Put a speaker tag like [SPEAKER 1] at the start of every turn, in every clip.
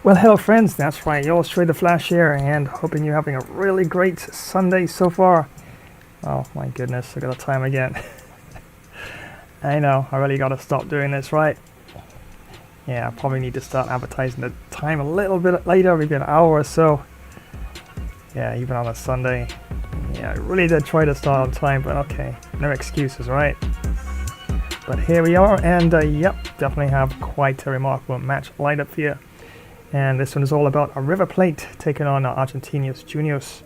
[SPEAKER 1] Well, hello friends, that's right, yours Trade the Flash here, and hoping you're having a really great Sunday so far. Oh my goodness, look at the time again. I know, I really gotta stop doing this, right? Yeah, I probably need to start advertising the time a little bit later, maybe an hour or so. Yeah, even on a Sunday. Yeah, I really did try to start on time, but okay, no excuses, right? But here we are, and yep, definitely have quite a remarkable match lined up here. And this one is all about a River Plate taking on Argentinos JRS.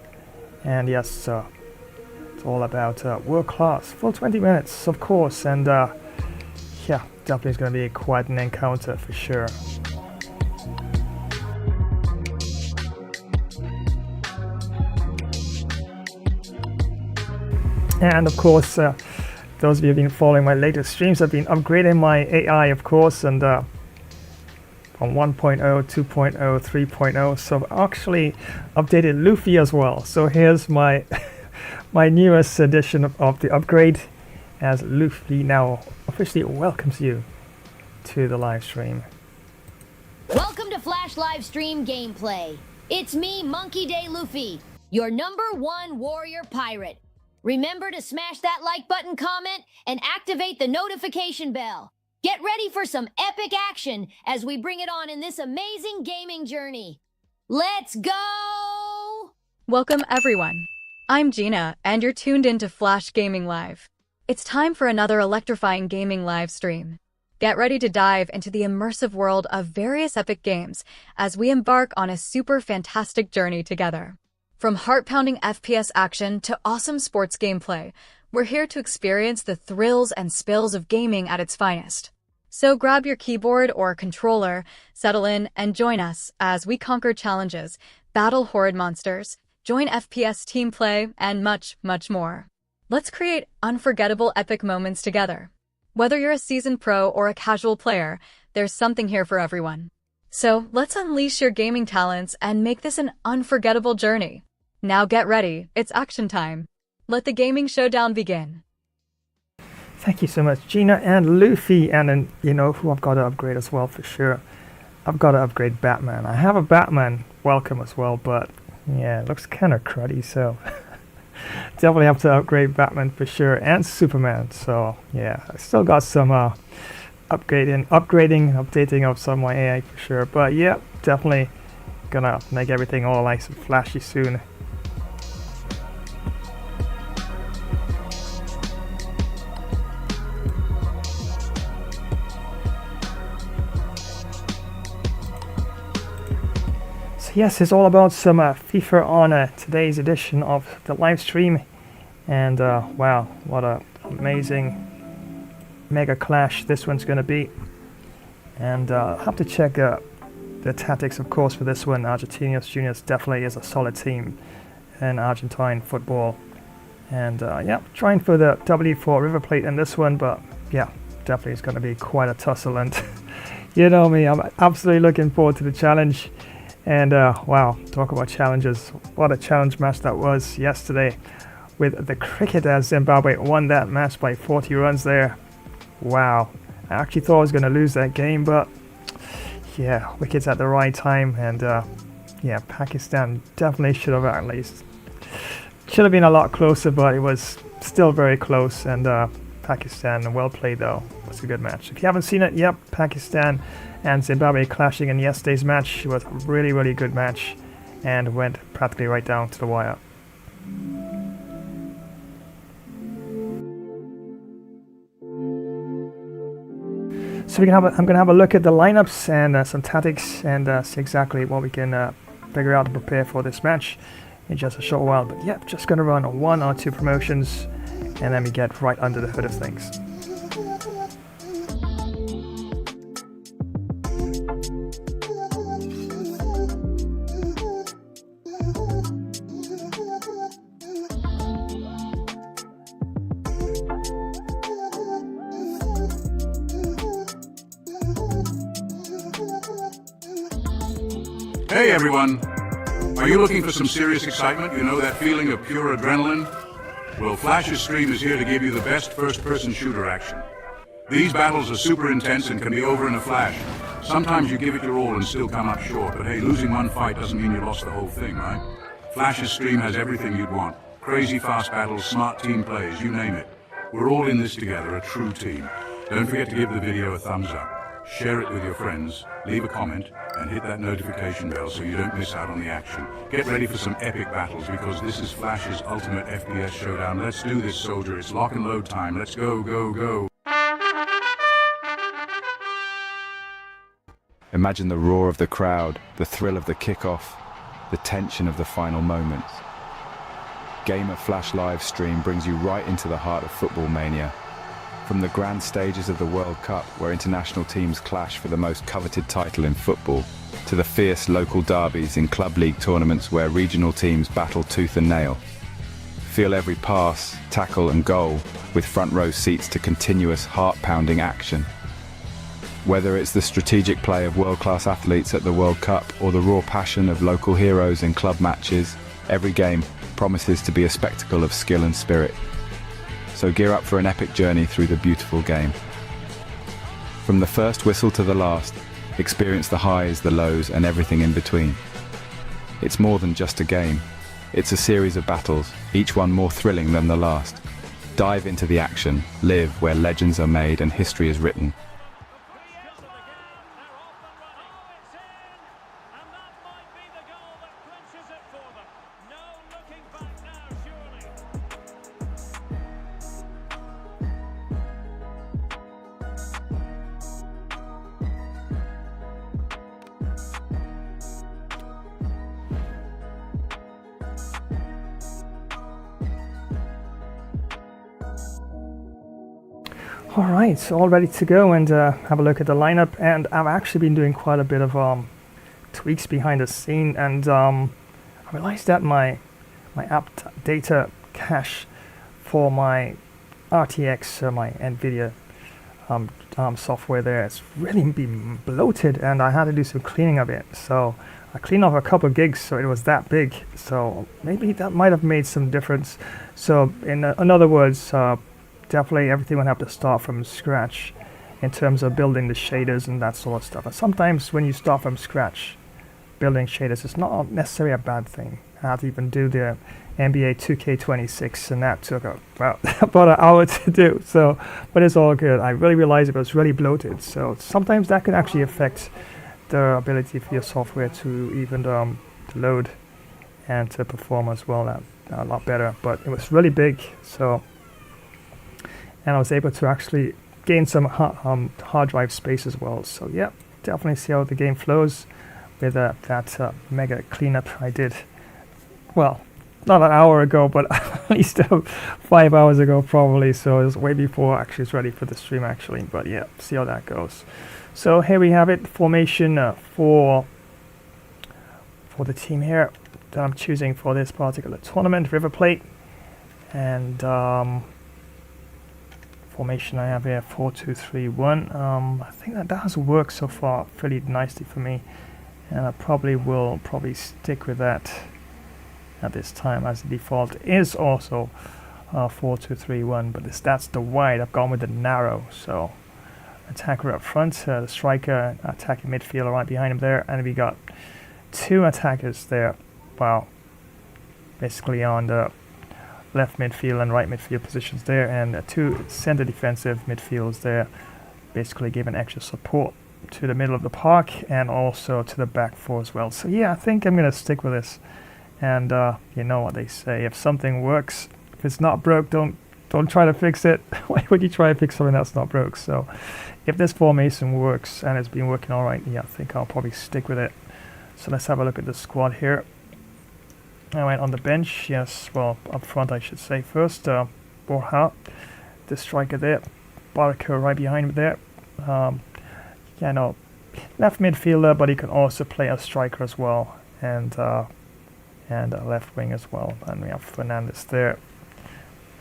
[SPEAKER 1] And yes, it's all about world class, full 20 minutes, of course. And yeah, definitely is going to be quite an encounter for sure. And of course, those of you who have been following my latest streams, I've been upgrading my AI, of course, and from 1.0, 2.0, 3.0, so I've actually updated Luffy as well. So here's my my newest edition of the upgrade, as Luffy now officially welcomes you to the live stream.
[SPEAKER 2] Welcome to Flash Live Stream Gameplay. It's me, Monkey Day Luffy, your #1 warrior pirate. Remember to smash that like button, comment, and activate the notification bell. Get ready for some epic action as we bring it on in this amazing gaming journey. Let's go!
[SPEAKER 3] Welcome everyone. I'm Gina, and you're tuned into Flash Gaming Live. It's time for another electrifying gaming live stream. Get ready to dive into the immersive world of various epic games as we embark on a super fantastic journey together. From heart-pounding FPS action to awesome sports gameplay, we're here to experience the thrills and spills of gaming at its finest. So grab your keyboard or controller, settle in, and join us as we conquer challenges, battle horrid monsters, join FPS team play, and much, much more. Let's create unforgettable epic moments together. Whether you're a seasoned pro or a casual player, there's something here for everyone. So let's unleash your gaming talents and make this an unforgettable journey. Now get ready, it's action time. Let the gaming showdown begin.
[SPEAKER 1] Thank you so much, Gina and Luffy, and then you know who I've got to upgrade as well for sure. I've got to upgrade Batman. I have a Batman welcome as well, but yeah, it looks kind of cruddy, so definitely have to upgrade Batman for sure, and Superman. So yeah, I still got some updating of some of my AI for sure. But yeah, definitely gonna make everything all nice and flashy soon. Yes, it's all about some FIFA on today's edition of the live stream, and wow, what a amazing mega clash this one's going to be. And I'll have to check the tactics, of course, for this one. Argentinos JRS definitely is a solid team in Argentine football, and yeah, trying for the W for River Plate in this one, but yeah, definitely it's going to be quite a tussle, and you know me, I'm absolutely looking forward to the challenge. And wow, talk about challenges. What a challenge match that was yesterday with the cricket, as Zimbabwe won that match by 40 runs there. Wow, I actually thought I was going to lose that game, but yeah, wickets at the right time. And yeah, Pakistan definitely should have at least. Should have been a lot closer, but it was still very close. And Pakistan, well played though. It was a good match. If you haven't seen it, yep, Pakistan and Zimbabwe clashing in yesterday's match. It was a really, really good match and went practically right down to the wire. So I'm going to have a look at the lineups and some tactics and see exactly what we can figure out to prepare for this match in just a short while. But yeah, just going to run 1 or 2 promotions and then we get right under the hood of things.
[SPEAKER 4] Hey everyone! Are you looking for some serious excitement? You know that feeling of pure adrenaline? Well, Flash's stream is here to give you the best first-person shooter action. These battles are super intense and can be over in a flash. Sometimes you give it your all and still come up short, but hey, losing one fight doesn't mean you lost the whole thing, right? Flash's stream has everything you'd want. Crazy fast battles, smart team plays, you name it. We're all in this together, a true team. Don't forget to give the video a thumbs up. Share it with your friends, leave a comment, and hit that notification bell so you don't miss out on the action. Get ready for some epic battles because this is Flash's ultimate FPS showdown. Let's do this, soldier. It's lock and load time. Let's go, go, go.
[SPEAKER 5] Imagine the roar of the crowd, the thrill of the kickoff, the tension of the final moments. Gamer Flash live stream brings you right into the heart of football mania. From the grand stages of the World Cup, where international teams clash for the most coveted title in football, to the fierce local derbies in club league tournaments where regional teams battle tooth and nail. Feel every pass, tackle and goal with front row seats to continuous heart-pounding action. Whether it's the strategic play of world-class athletes at the World Cup or the raw passion of local heroes in club matches, every game promises to be a spectacle of skill and spirit. So gear up for an epic journey through the beautiful game. From the first whistle to the last, experience the highs, the lows, and everything in between. It's more than just a game. It's a series of battles, each one more thrilling than the last. Dive into the action, live where legends are made and history is written.
[SPEAKER 1] Alright, so all ready to go and have a look at the lineup, and I've actually been doing quite a bit of tweaks behind the scene, and I realized that my app data cache for my RTX, my NVIDIA software there, has really been bloated, and I had to do some cleaning of it. So I cleaned off a couple of gigs, so it was that big. So maybe that might have made some difference. So in other words, definitely everything would have to start from scratch in terms of building the shaders and that sort of stuff. And sometimes when you start from scratch building shaders, it's not necessarily a bad thing. I had to even do the NBA 2K26, and that took about an hour to do. So, but it's all good. I really realized it was really bloated. So sometimes that can actually affect the ability for your software to even to load and to perform as well a lot better. But it was really big. So. And I was able to actually gain some hard drive space as well. So yeah, definitely see how the game flows with that mega cleanup I did. Well, not an hour ago, but at least 5 hours ago probably. So it was way before actually it's ready for the stream actually. But yeah, see how that goes. So here we have it, formation for the team here that I'm choosing for this particular tournament, River Plate. And formation I have here, 4-2-3-1. I think that has worked so far fairly nicely for me, and I will stick with that at this time, as the default is also 4-2-3-1, but that's the wide. I've gone with the narrow. So attacker up front, the striker attacking midfielder right behind him there, and we got two attackers there. Wow, basically on the left midfield and right midfield positions there, and two center defensive midfielders there, basically giving extra support to the middle of the park and also to the back four as well. So yeah, I think I'm gonna stick with this. And you know what they say: if something works, if it's not broke, don't try to fix it. Why would you try to fix something that's not broke? So if this formation works and it's been working all right, yeah, I think I'll probably stick with it. So let's have a look at the squad here. I went on the bench, yes, well, up front I should say first. Borja, the striker there. Borja right behind him there. Yeah, no, left midfielder, but he can also play a striker as well, and a left wing as well. And we have Fernandez there,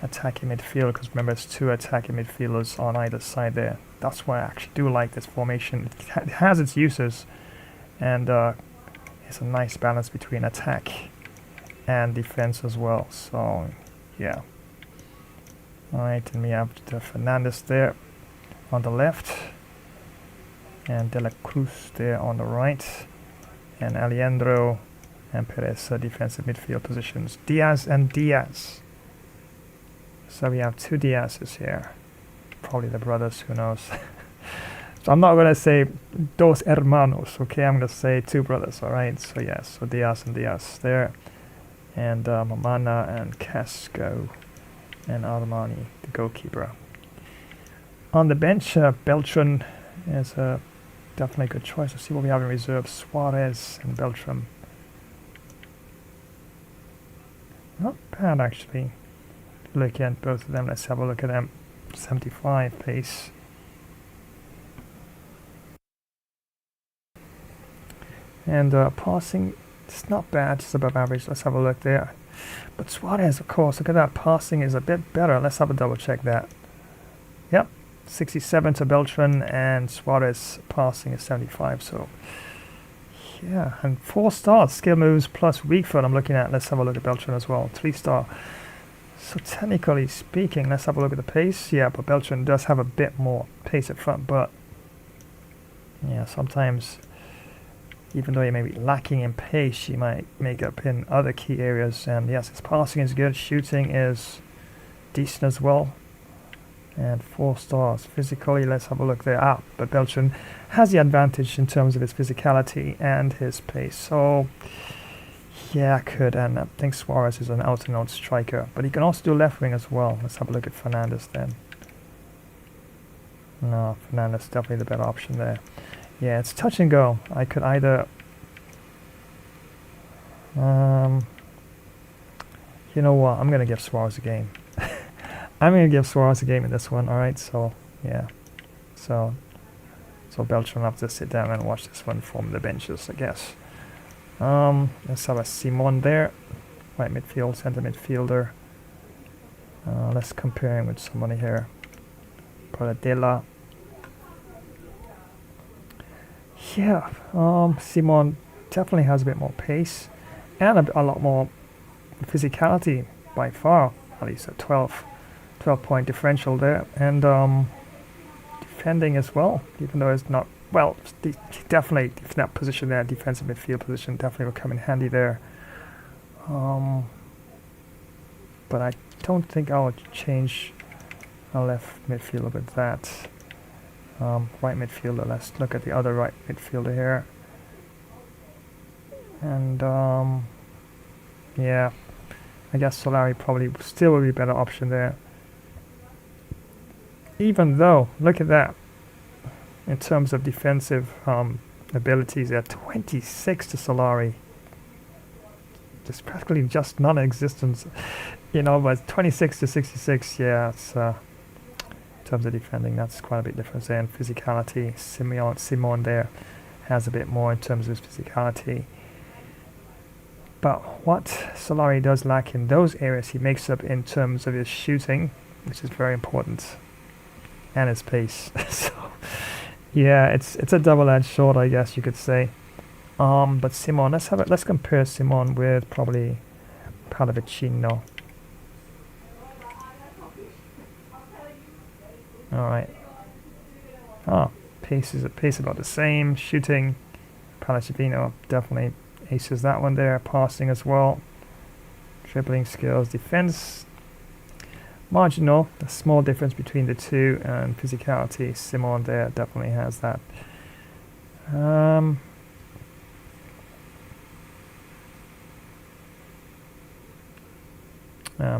[SPEAKER 1] attacking midfielder, because remember it's two attacking midfielders on either side there. That's why I actually do like this formation. It has its uses, and it's a nice balance between attack and defense as well. So yeah, alright, and we have the Fernandez there on the left, and De La Cruz there on the right, and Alejandro and Perez defensive midfield positions. Diaz and Diaz. So we have two Diazes here. Probably the brothers, who knows. So I'm not going to say dos hermanos, okay? I'm going to say two brothers, alright? So yes, so Diaz and Diaz there. And Mamana and Casco and Armani, the goalkeeper. On the bench, Beltran is definitely a good choice. Let's see what we have in reserve. Suarez and Beltran. Not bad, actually. Looking at both of them, let's have a look at them. 75 pace. And passing, it's not bad, it's above average. Let's have a look there. But Suarez, of course, look at that. Passing is a bit better. Let's have a double check that. Yep, 67 to Beltran, and Suarez passing is 75. So, yeah, and 4 stars. Skill moves plus weak foot I'm looking at. Let's have a look at Beltran as well. 3-star. So technically speaking, let's have a look at the pace. Yeah, but Beltran does have a bit more pace up front, but yeah, sometimes even though he may be lacking in pace, he might make up in other key areas. And yes, his passing is good, shooting is decent as well. And 4 stars. Physically, let's have a look there. But Beltran has the advantage in terms of his physicality and his pace. So yeah, could, and I think Suarez is an out-and-out striker, but he can also do left wing as well. Let's have a look at Fernandez then. No, Fernandez is definitely the better option there. Yeah, it's touch and go. I could either... you know what, I'm going to give Suarez a game. I'm going to give Suarez a game in this one, alright, so, yeah. So Beltran will have to sit down and watch this one from the benches, I guess. Let's have a Simon there, right midfield, center midfielder. Let's compare him with somebody here. Paradela. Yeah, Simon definitely has a bit more pace and a lot more physicality by far. At least a 12 point differential there, and defending as well, even though it's not. Well, definitely that position there, defensive midfield position, definitely will come in handy there. But I don't think I'll change a left midfielder with that. Right midfielder, let's look at the other right midfielder here. And yeah, I guess Solari probably still will be a better option there. Even though, look at that. In terms of defensive abilities, they're 26 to Solari. Just practically just non-existent, you know, but 26 to 66, yeah, it's, in terms of defending, that's quite a bit different there. And physicality, Simon there has a bit more in terms of his physicality. But what Solari does lack in those areas, he makes up in terms of his shooting, which is very important, and his pace. So, yeah, it's a double-edged sword, I guess you could say. But Simon, let's compare Simon with probably Pallavicino. All right. Pace about the same. Shooting, Pallavicino definitely aces that one there. Passing as well. Dribbling skills, defense. Marginal, a small difference between the two, and physicality, Simon there definitely has that. I'm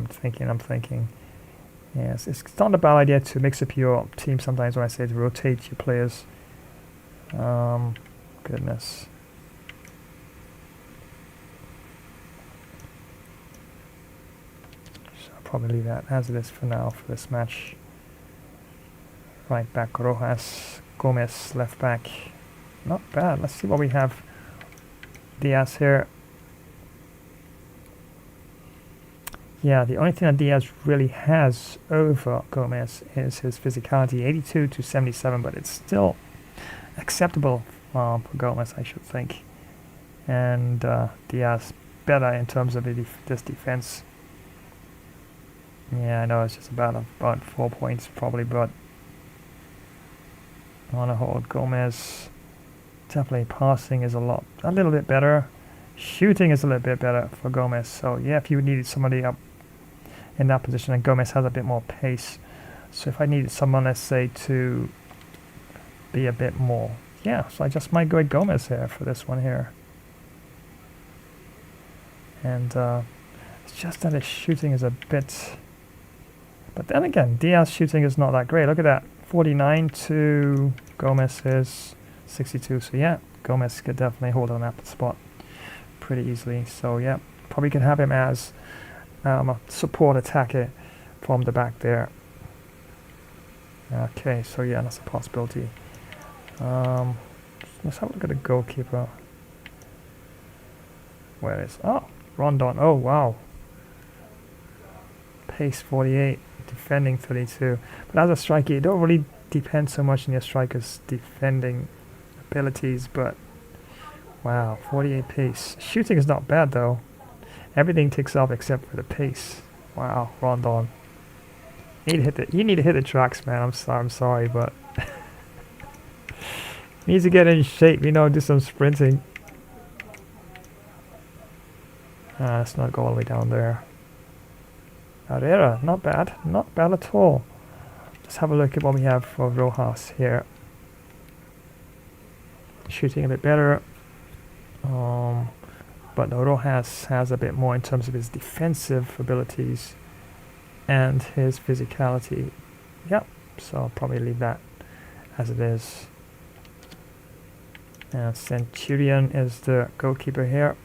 [SPEAKER 1] thinking. Yes, it's not a bad idea to mix up your team sometimes when I say to rotate your players. Goodness. Probably leave that as it is for now for this match. Right back, Rojas, Gomez, left back. Not bad. Let's see what we have. Diaz here. Yeah, the only thing that Diaz really has over Gomez is his physicality, 82 to 77, but it's still acceptable for Gomez, I should think. And Diaz better in terms of this defense. Yeah, I know it's just about 4 points probably, but on a hold. Gomez, definitely passing is a little bit better. Shooting is a little bit better for Gomez. So yeah, if you needed somebody up in that position, and Gomez has a bit more pace. So if I needed someone, let's say, to be a bit more, yeah, so I just might go with Gomez here for this one here. And it's just that his shooting is a bit, but then again, Diaz's shooting is not that great. Look at that, 49 to Gomez is 62. So yeah, Gomez could definitely hold on that spot pretty easily. So yeah, probably could have him as a support attacker from the back there. Okay, so yeah, that's a possibility. Let's have a look at the goalkeeper. Where is, oh, Rondon, oh wow. Pace 48, defending 32. But as a striker, you don't really depend so much on your striker's defending abilities, but wow, 48 pace. Shooting is not bad though. Everything ticks off except for the pace. Wow, Rondon. You need to hit the tracks, man. I'm sorry, but needs to get in shape, do some sprinting. Let's not go all the way down there. Herrera, not bad at all. Let's have a look at what we have for Rojas here. Shooting a bit better. But no, Rojas has a bit more in terms of his defensive abilities and his physicality. Yep, so I'll probably leave that as it is. And Centurion is the goalkeeper here.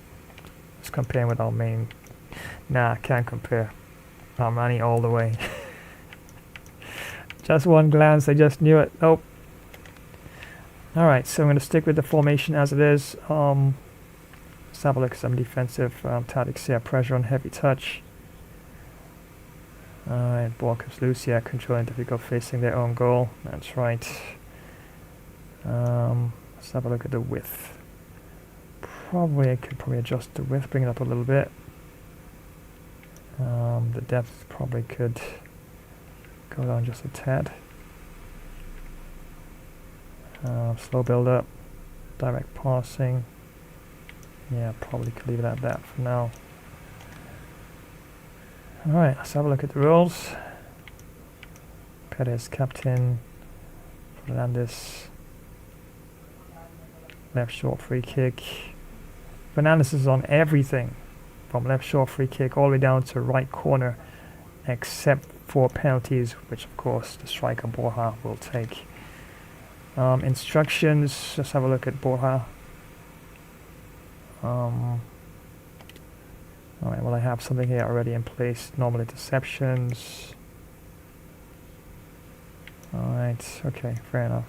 [SPEAKER 1] Let's compare with our main. Nah, can't compare. Armani all the way. Just one glance, I just knew it. Nope. Alright, so I'm going to stick with the formation as it is. Let's have a look at some defensive tactics here. Pressure on heavy touch. Alright, ball comes loose here. Controlling difficult facing their own goal. That's right. Let's have a look at the width. I could adjust the width, bring it up a little bit. The depth probably could go down just a tad. Slow build up, direct passing. Yeah, probably could leave it at that for now. Alright, let's have a look at the rules. Perez captain, Fernandez left short free kick. Fernandez is on everything from left short free kick all the way down to right corner, except for penalties, which of course the striker Borja will take. Instructions, let's have a look at Borja. Alright, well I have something here already in place. Normal interceptions. Alright, okay, fair enough.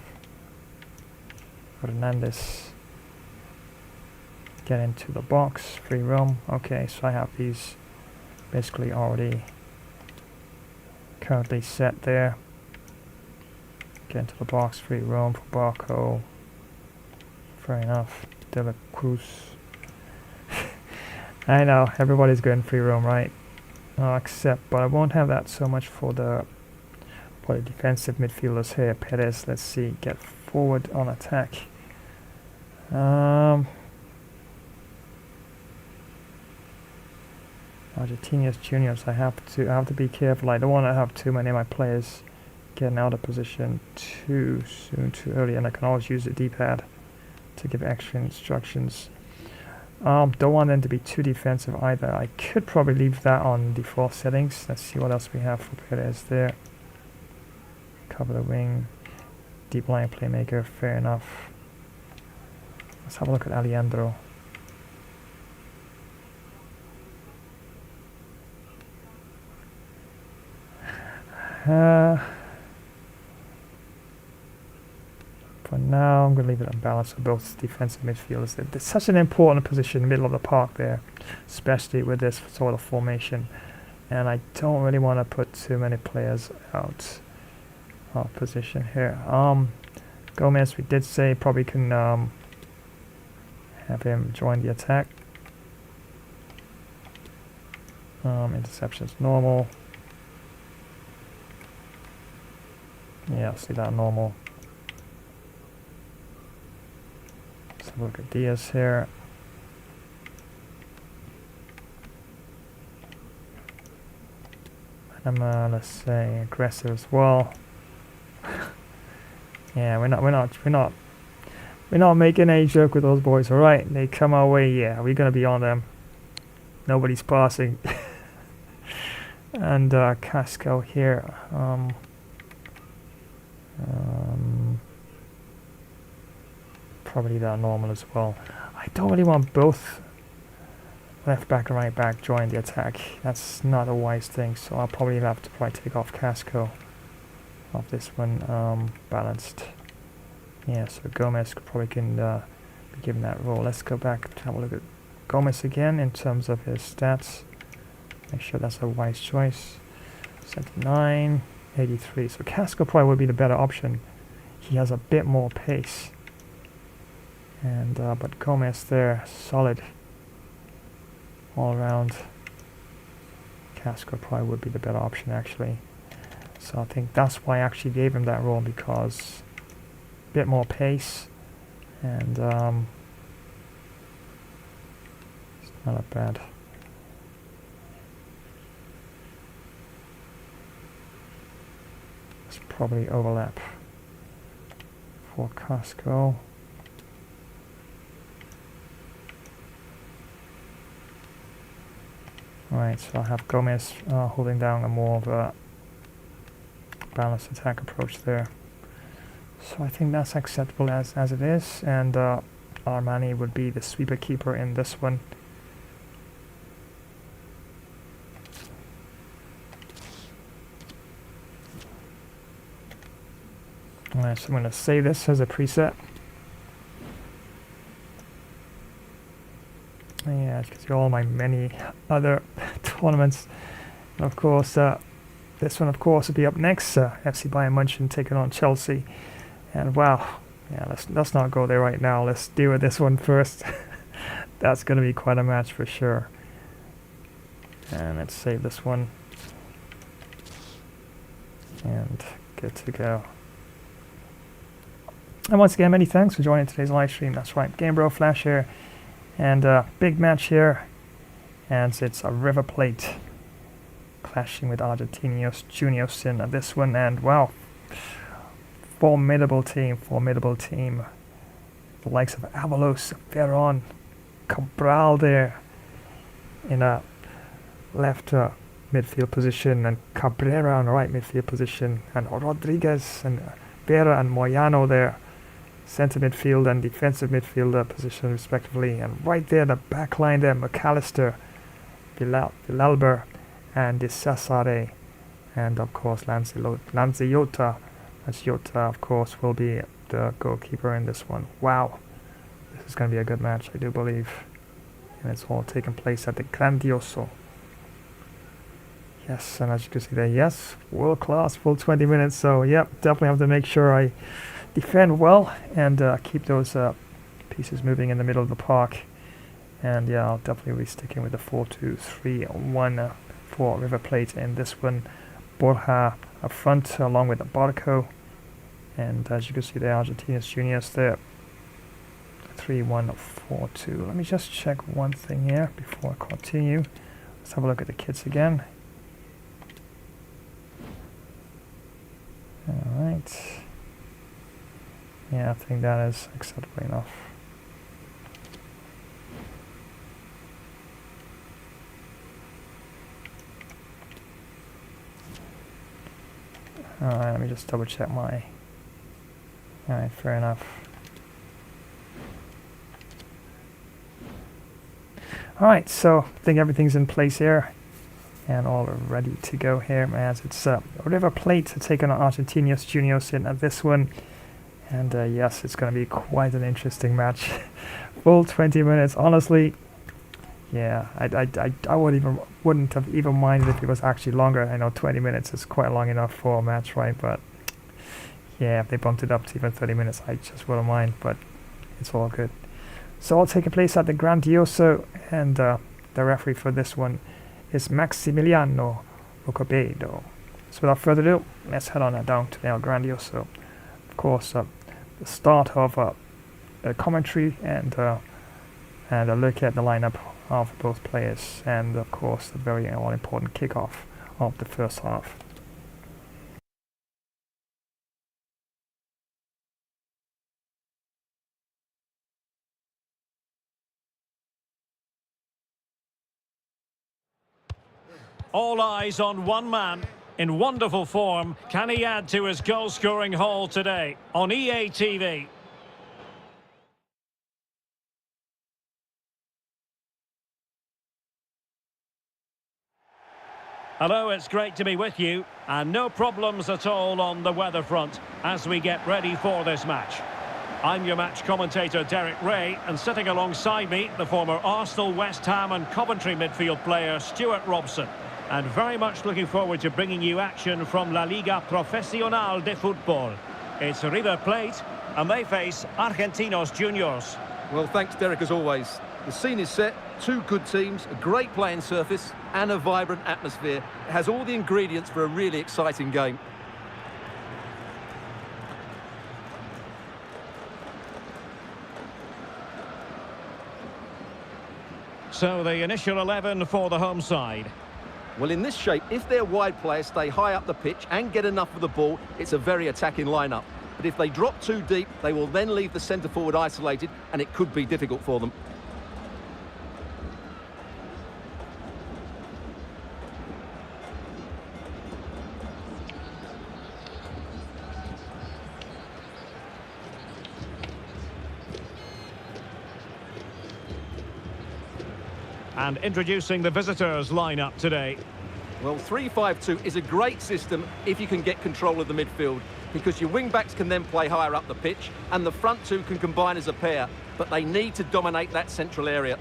[SPEAKER 1] Fernandez. Get into the box, free roam. Okay, so I have these basically already currently set there. Get into the box, free roam for Barco. Fair enough. De La Cruz. I know, everybody's going free roam, right? Except, but I won't have that so much for the defensive midfielders here. Perez, let's see, get forward on attack. Argentinos juniors, I have to be careful. I don't want to have too many of my players getting out of position too soon, too early, and I can always use the D-pad to give extra instructions. Don't want them to be too defensive either. I could probably leave that on default settings. Let's see what else we have for Perez there. Cover the wing, deep line playmaker, fair enough. Let's have a look at Alejandro. For now, I'm going to leave it unbalanced for both defensive midfielders. It's such an important position in the middle of the park there, especially with this sort of formation. And I don't really want to put too many players out of position here. Gomez, we did say probably can have him join the attack. Interceptions normal. Yeah, I'll see that normal. have a look at Diaz here. I'm let's say aggressive as well. Yeah, we're not making any joke with those boys. All right, they come our way. Yeah, we're gonna be on them. Nobody's passing. And Casco here. Probably that normal as well. I don't really want both left back and right back join the attack. That's not a wise thing. So I'll probably have to take off Casco off this one. Balanced. Yeah, so Gomez probably can be given that role. Let's go back to have a look at Gomez again in terms of his stats. Make sure that's a wise choice. 79, 83. So Casco probably would be the better option. He has a bit more pace. And but Gomez there, solid all around. Casco probably would be the better option actually. So I think that's why I actually gave him that role, because a bit more pace and it's not that bad. Let's probably overlap for Casco. Right, so I'll have Gomez holding down a more of a balanced attack approach there. So I think that's acceptable as it is, and Armani would be the sweeper keeper in this one. Alright, so I'm going to save this as a preset. Yeah, you can see all my many other tournaments. And of course, this one, of course, will be up next. FC Bayern München taking on Chelsea. And wow, yeah, let's not go there right now. Let's deal with this one first. That's going to be quite a match for sure. And let's save this one. And good to go. And once again, many thanks for joining today's live stream. That's right, GameBro Flash here. And big match here, and it's a River Plate clashing with Argentinos JRS in this one. And wow, formidable team. The likes of Avalos, Veron, Cabral there in a left midfield position, and Cabrera on the right midfield position, and Rodriguez and Vera and Moyano there. Centre midfield and defensive midfielder position respectively, and right there the back line there, McAllister, Villalber and De Cesare, and of course Lanzillota of course will be the goalkeeper in this one. Wow, this is going to be a good match, I do believe, and it's all taking place at the Grandioso. Yes, and as you can see there, yes, world class, full 20 minutes, so yep, definitely have to make sure I defend well and keep those pieces moving in the middle of the park. And yeah, I'll definitely be sticking with the 4-2-3-1 for River Plate in this one. Borja up front along with the Barco, and as you can see there, Argentinos JRS there. 3-1-4-2. Let me just check one thing here before I continue. Let's have a look at the kits again. Alright. Yeah, I think that is acceptable enough. Alright, let me just double check my... Alright, fair enough. Alright, so I think everything's in place here and all ready to go here, as it's River Plate taking on Argentinos JRS in this one. And yes, it's going to be quite an interesting match. Full 20 minutes, honestly. Yeah, I wouldn't have even minded if it was actually longer. I know 20 minutes is quite long enough for a match, right? But yeah, if they bumped it up to even 30 minutes, I just wouldn't mind. But it's all good. So all taking place at the Grandioso, and the referee for this one is Maximiliano Rocobedo. So without further ado, let's head on down to the El Grandioso. Of course, the start of commentary and a look at the lineup of both players, and of course the very all-important kickoff of the first half.
[SPEAKER 6] All eyes on one man. In wonderful form, can he add to his goal-scoring haul today? On EA TV. Hello, it's great to be with you. And no problems at all on the weather front as we get ready for this match. I'm your match commentator, Derek Ray, and sitting alongside me, the former Arsenal, West Ham and Coventry midfield player, Stuart Robson. And very much looking forward to bringing you action from La Liga Profesional de Futbol. It's River Plate, and they face Argentinos JRS.
[SPEAKER 7] Well, thanks, Derek, as always. The scene is set, two good teams, a great playing surface, and a vibrant atmosphere. It has all the ingredients for a really exciting game.
[SPEAKER 6] So the initial 11 for the home side.
[SPEAKER 7] Well, in this shape, if their wide players stay high up the pitch and get enough of the ball, it's a very attacking lineup. But if they drop too deep, they will then leave the centre-forward isolated, and it could be difficult for them.
[SPEAKER 6] And introducing the visitors lineup today.
[SPEAKER 7] Well, 3-5-2 is a great system if you can get control of the midfield, because your wing-backs can then play higher up the pitch and the front two can combine as a pair, but they need to dominate that central area.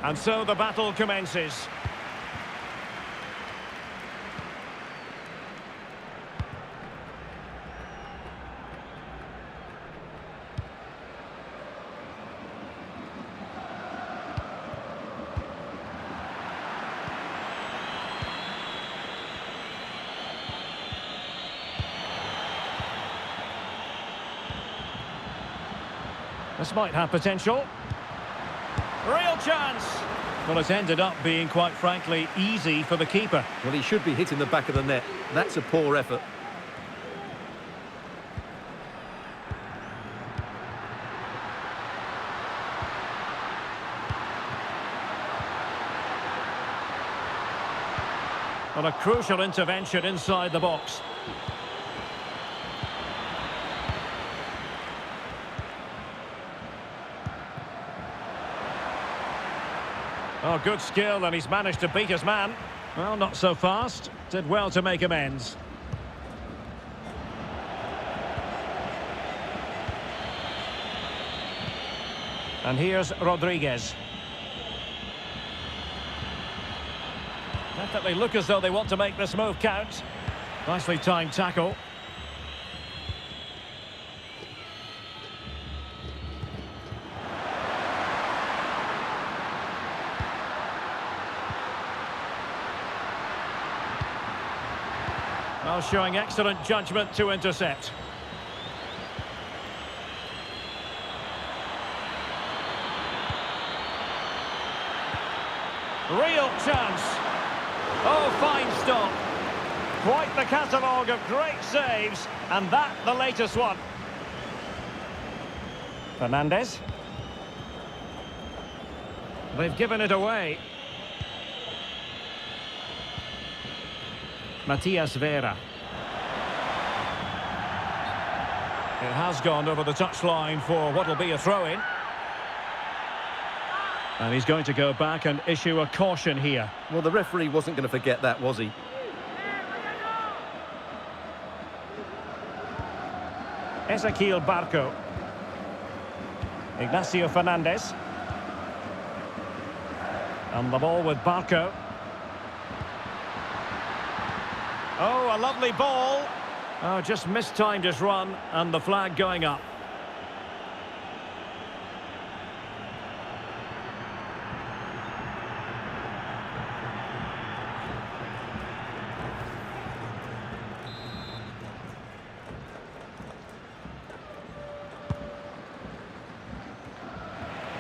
[SPEAKER 6] And so the battle commences. This might have potential. Real chance! Well, it ended up being, quite frankly, easy for the keeper.
[SPEAKER 7] Well, he should be hitting the back of the net. That's a poor effort.
[SPEAKER 6] Well, a crucial intervention inside the box. Oh, good skill, and he's managed to beat his man. Well, not so fast. Did well to make amends. And here's Rodriguez. Definitely look as though they want to make this move count. Nicely timed tackle. Well, showing excellent judgment to intercept. Real chance. Oh, fine stop. Quite the catalogue of great saves, and that the latest one. Fernandez. They've given it away. Matias Vera. It has gone over the touchline for what will be a throw-in. And he's going to go back and issue a caution here.
[SPEAKER 7] Well, the referee wasn't going to forget that, was he?
[SPEAKER 6] Ezequiel Barco. Ignacio Fernandez. And the ball with Barco. Oh, a lovely ball. Oh, just mistimed his run, and the flag going up.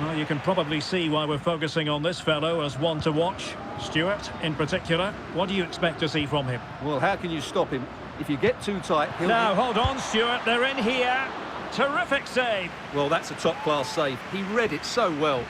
[SPEAKER 6] Well, you can probably see why we're focusing on this fellow as one to watch. Stuart, in particular, what do you expect to see from him?
[SPEAKER 7] Well, how can you stop him? If you get too tight, he'll...
[SPEAKER 6] Now, hold on, Stuart, they're in here. Terrific save.
[SPEAKER 7] Well, that's a top-class save. He read it so well.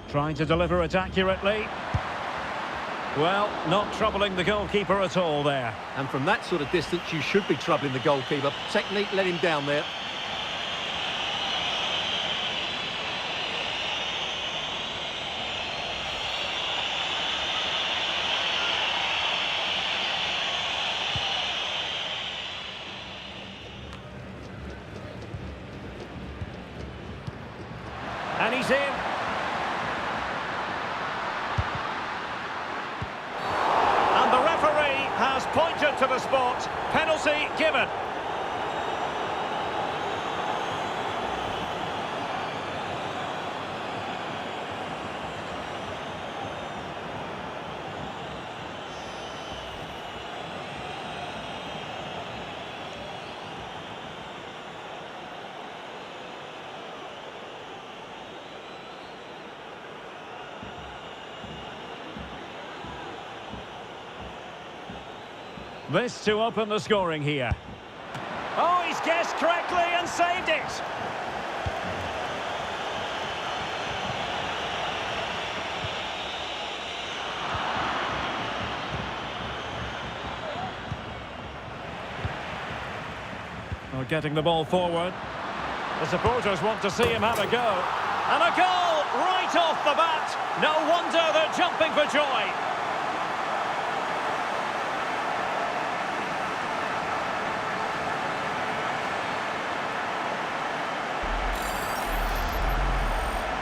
[SPEAKER 6] Trying to deliver it accurately. Well, not troubling the goalkeeper at all there.
[SPEAKER 7] And from that sort of distance, you should be troubling the goalkeeper. Technique let him down there.
[SPEAKER 6] And he's in. Has pointed to the spot. Penalty given. This to open the scoring here. Oh, he's guessed correctly and saved it. Oh, getting the ball forward. The supporters want to see him have a go. And a goal right off the bat. No wonder they're jumping for joy.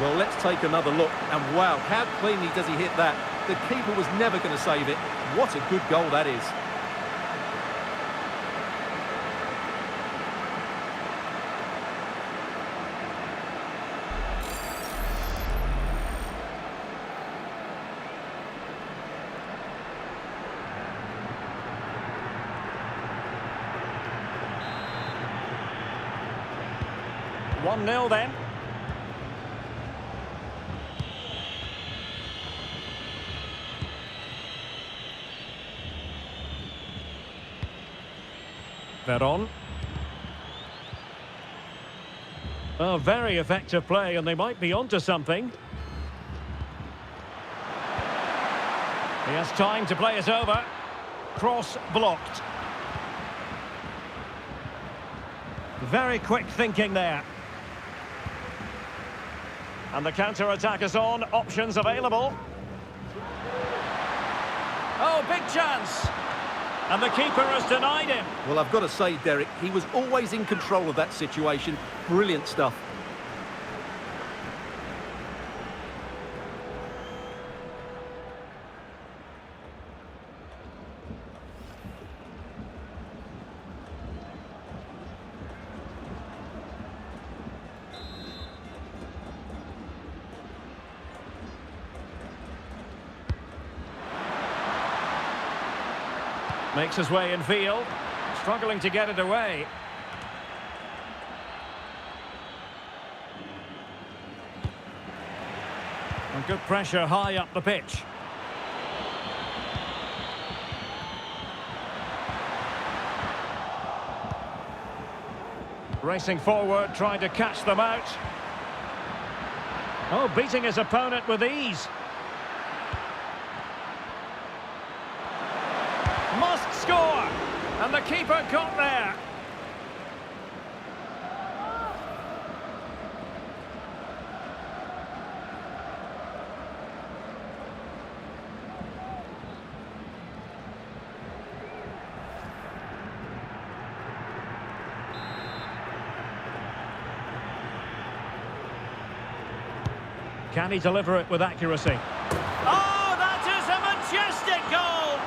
[SPEAKER 7] Well, let's take another look. And wow, how cleanly does he hit that? The keeper was never going to save it. What a good goal that is.
[SPEAKER 6] One 0 then. Veron. Oh, very effective play, and they might be onto something. He has time to play it over. Cross blocked. Very quick thinking there. And the counter-attack is on. Options available. Oh, big chance. And the keeper has denied him.
[SPEAKER 7] Well, I've got to say, Derek, he was always in control of that situation. Brilliant stuff.
[SPEAKER 6] Makes his way in field, struggling to get it away. And good pressure high up the pitch. Racing forward, trying to catch them out. Oh, beating his opponent with ease. Must score! And the keeper got there. Can he deliver it with accuracy? Oh, that is a majestic goal!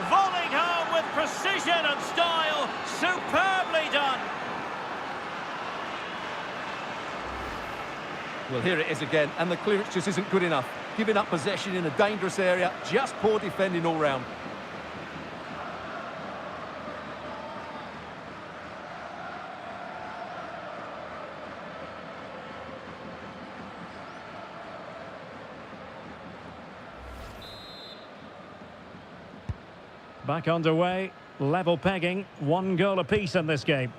[SPEAKER 6] Volleyed home with precision and style. Superbly done.
[SPEAKER 7] Well, here it is again, and the clearance just isn't good enough. Giving up possession in a dangerous area, just poor defending all round.
[SPEAKER 6] Back underway, level pegging, 1 goal apiece in this game.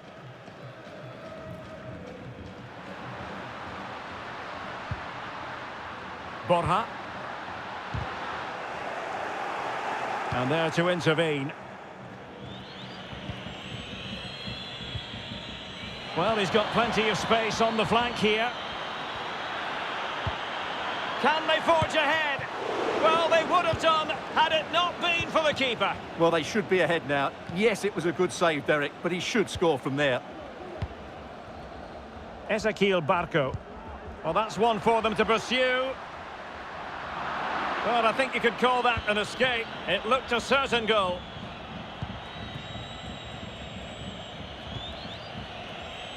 [SPEAKER 6] Borja. And there to intervene. Well, he's got plenty of space on the flank here. Can they forge ahead? Well, they would have done had it not been for the keeper.
[SPEAKER 7] Well, they should be ahead now. Yes, it was a good save, Derek, but he should score from there.
[SPEAKER 6] Ezequiel Barco. Well, that's one for them to pursue. Well, I think you could call that an escape. It looked a certain goal.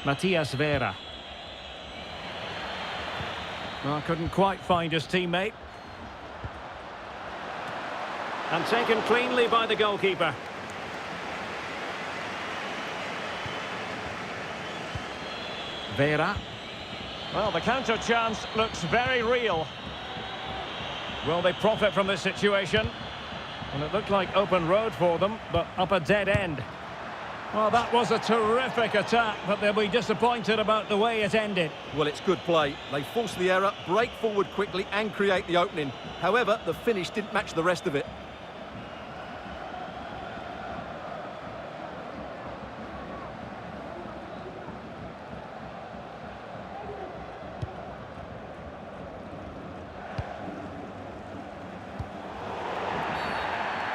[SPEAKER 6] Matias Vera. Well, couldn't quite find his teammate. And taken cleanly by the goalkeeper. Vera. Well, the counter chance looks very real. Will they profit from this situation? And it looked like open road for them, but up a dead end. Well, that was a terrific attack, but they'll be disappointed about the way it ended.
[SPEAKER 7] Well, it's good play. They force the error, break forward quickly and create the opening. However, the finish didn't match the rest of it.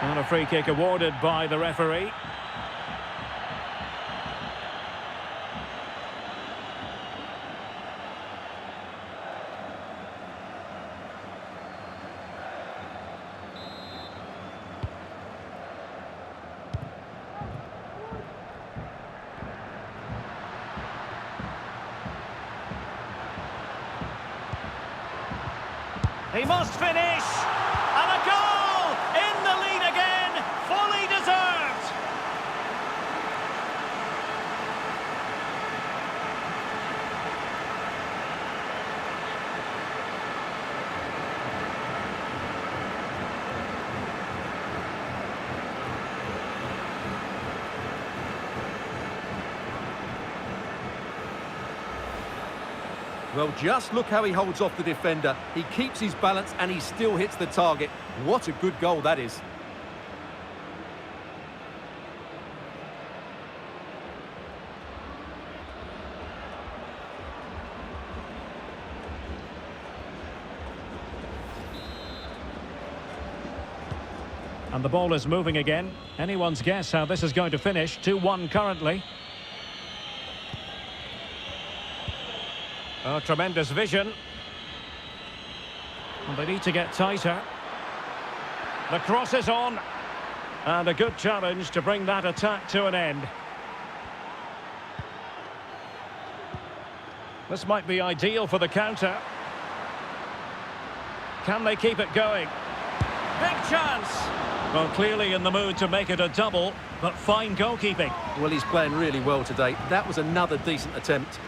[SPEAKER 6] And a free kick awarded by the referee. He must finish! And a goal! In the lead again! Fully deserved!
[SPEAKER 7] Well, just look how he holds off the defender. He keeps his balance and he still hits the target. What a good goal that is.
[SPEAKER 6] And the ball is moving again. Anyone's guess how this is going to finish. 2-1 currently. Oh, tremendous vision. And they need to get tighter. The cross is on. And a good challenge to bring that attack to an end. This might be ideal for the counter. Can they keep it going? Big chance! Well, clearly in the mood to make it a double, but fine goalkeeping.
[SPEAKER 7] Well, he's playing really well today. That was another decent attempt.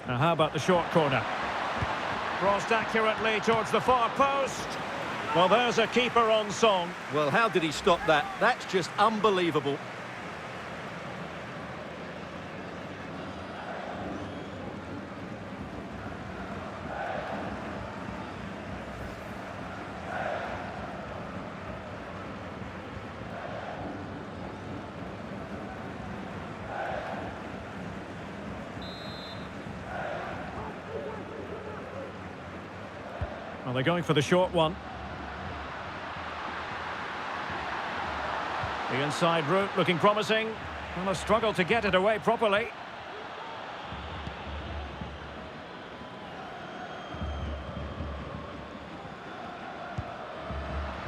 [SPEAKER 6] Now, how about the short corner? Crossed accurately towards the far post. Well, there's a keeper on song.
[SPEAKER 7] Well, how did he stop that? That's just unbelievable.
[SPEAKER 6] Well, they're going for the short one. The inside route looking promising. And a struggle to get it away properly.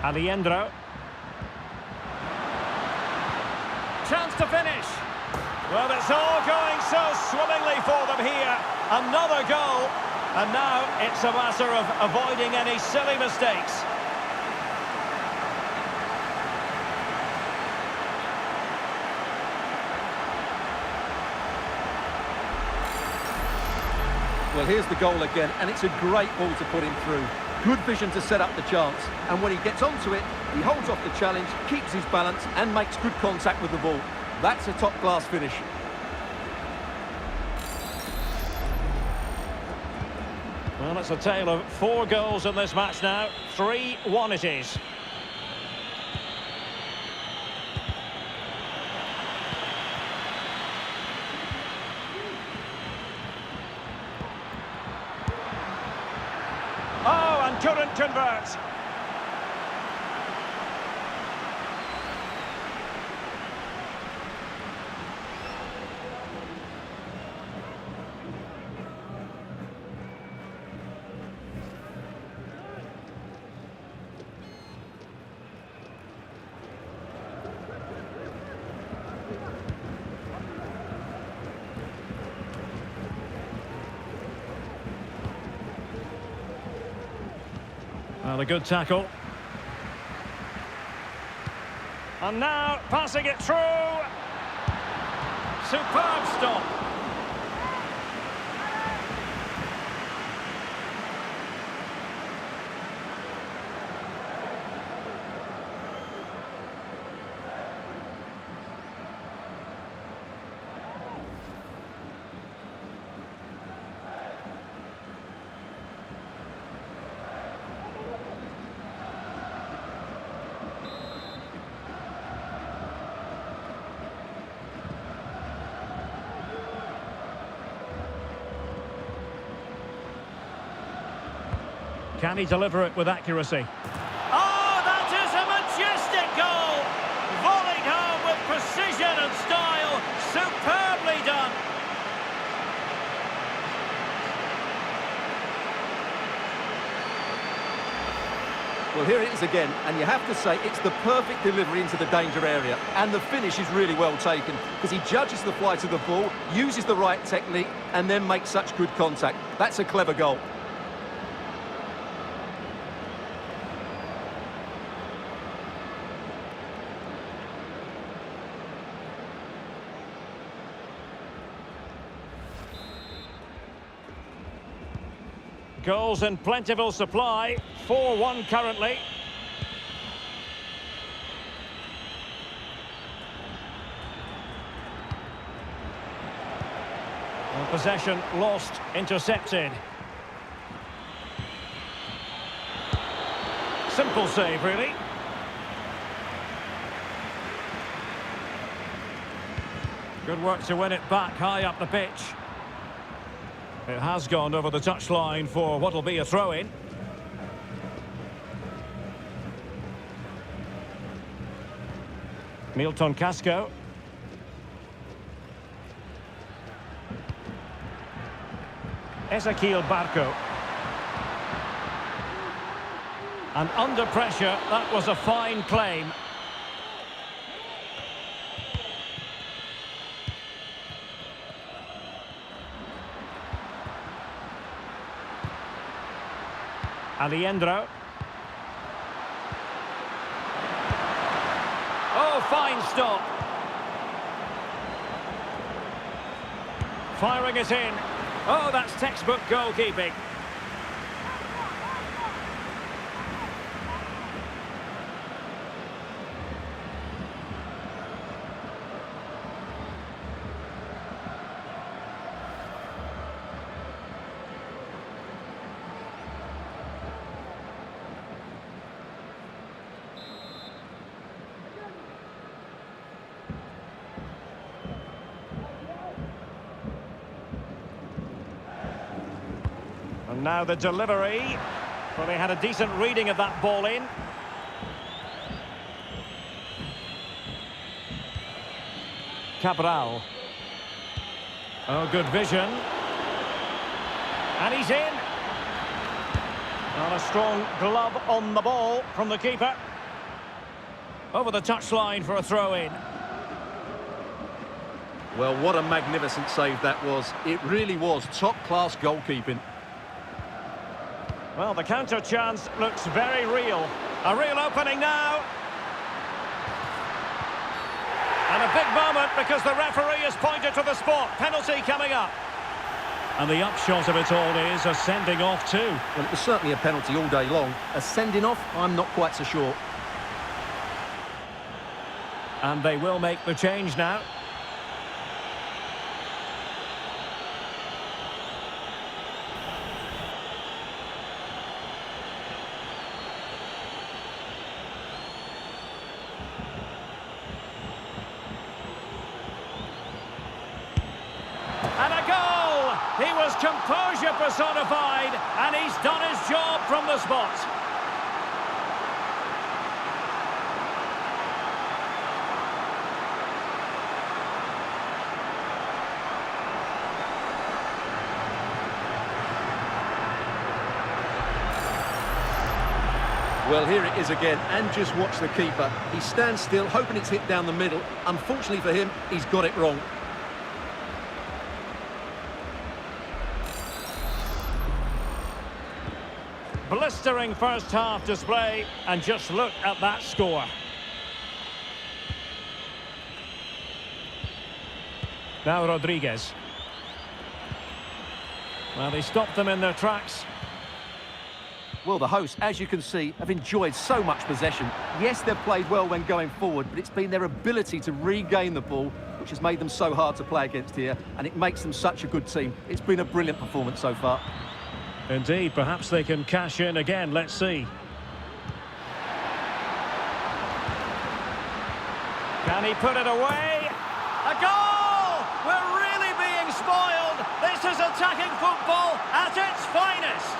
[SPEAKER 6] Alejandro. Chance to finish. Well, it's all going so swimmingly for them here. Another goal. And now it's a matter of avoiding any silly mistakes.
[SPEAKER 7] Well, here's the goal again, and it's a great ball to put him through. Good vision to set up the chance, and when he gets onto it, he holds off the challenge, keeps his balance, and makes good contact with the ball. That's a top-class finish.
[SPEAKER 6] Well, it's a tale of 4 goals in this match now. 3-1 it is. Oh, and couldn't convert. Well, a good tackle. And now, passing it through. Superb stop. Can he deliver it with accuracy? Oh, that is a majestic goal! Volleyed home with precision and style. Superbly done.
[SPEAKER 7] Well, here it is again, and you have to say it's the perfect delivery into the danger area. And the finish is really well taken, because he judges the flight of the ball, uses the right technique, and then makes such good contact. That's a clever goal.
[SPEAKER 6] Goals in plentiful supply. 4-1 currently. Well, possession lost, intercepted. Simple save, really. Good work to win it back high up the pitch. It has gone over the touchline for what will be a throw-in. Milton Casco. Ezequiel Barco. And under pressure, that was a fine claim. Alejandro. Oh, fine stop. Firing it in. Oh, that's textbook goalkeeping. And now the delivery. Well, they had a decent reading of that ball in. Cabral. Oh, good vision. And he's in. And a strong glove on the ball from the keeper. Over the touchline for a throw-in.
[SPEAKER 7] Well, what a magnificent save that was. It really was top-class goalkeeping.
[SPEAKER 6] Well, the counter chance looks very real. A real opening now. And a big moment because the referee has pointed to the spot. Penalty coming up. And the upshot of it all is a sending off too.
[SPEAKER 7] Well, it was certainly a penalty all day long. A sending off, I'm not quite so sure.
[SPEAKER 6] And they will make the change now. And a goal! He was composure personified, and he's done his job from the spot.
[SPEAKER 7] Well, here it is again, and just watch the keeper. He stands still, hoping it's hit down the middle. Unfortunately for him, he's got it wrong.
[SPEAKER 6] Blistering first half display, and just look at that score. Now Rodriguez. Well, they stopped them in their tracks.
[SPEAKER 7] Well, the hosts, as you can see, have enjoyed so much possession. Yes, they've played well when going forward, but it's been their ability to regain the ball which has made them so hard to play against here, and it makes them such a good team. It's been a brilliant performance so far.
[SPEAKER 6] Indeed, perhaps they can cash in again. Let's see. Can he put it away? A goal! We're really being spoiled. This is attacking football at its finest.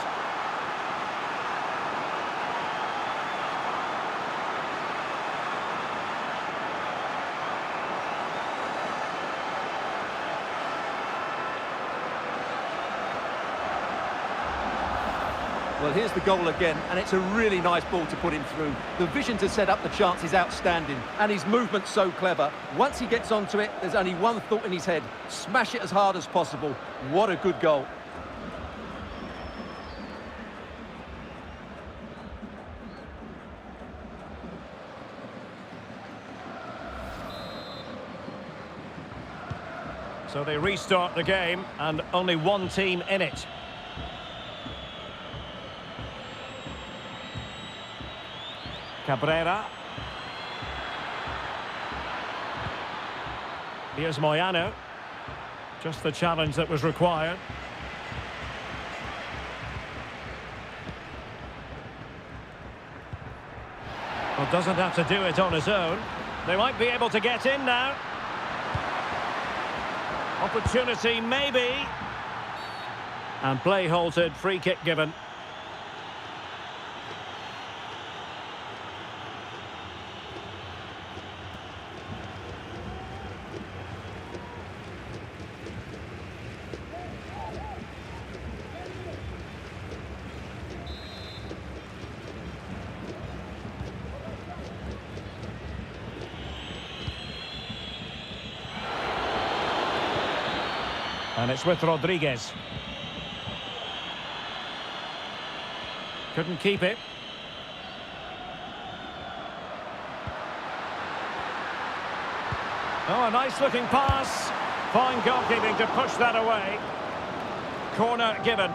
[SPEAKER 7] Well, here's the goal again, and it's a really nice ball to put him through. The vision to set up the chance is outstanding, and his movement's so clever. Once he gets onto it, there's only one thought in his head: smash it as hard as possible. What a good goal.
[SPEAKER 6] So they restart the game, and only one team in it. Cabrera. Here's Moyano. Just the challenge that was required. Well, doesn't have to do it on his own. They might be able to get in now. Opportunity maybe. And play halted, free kick given. And it's with Rodriguez. Couldn't keep it. Oh, a nice looking pass. Fine goalkeeping to push that away. Corner given.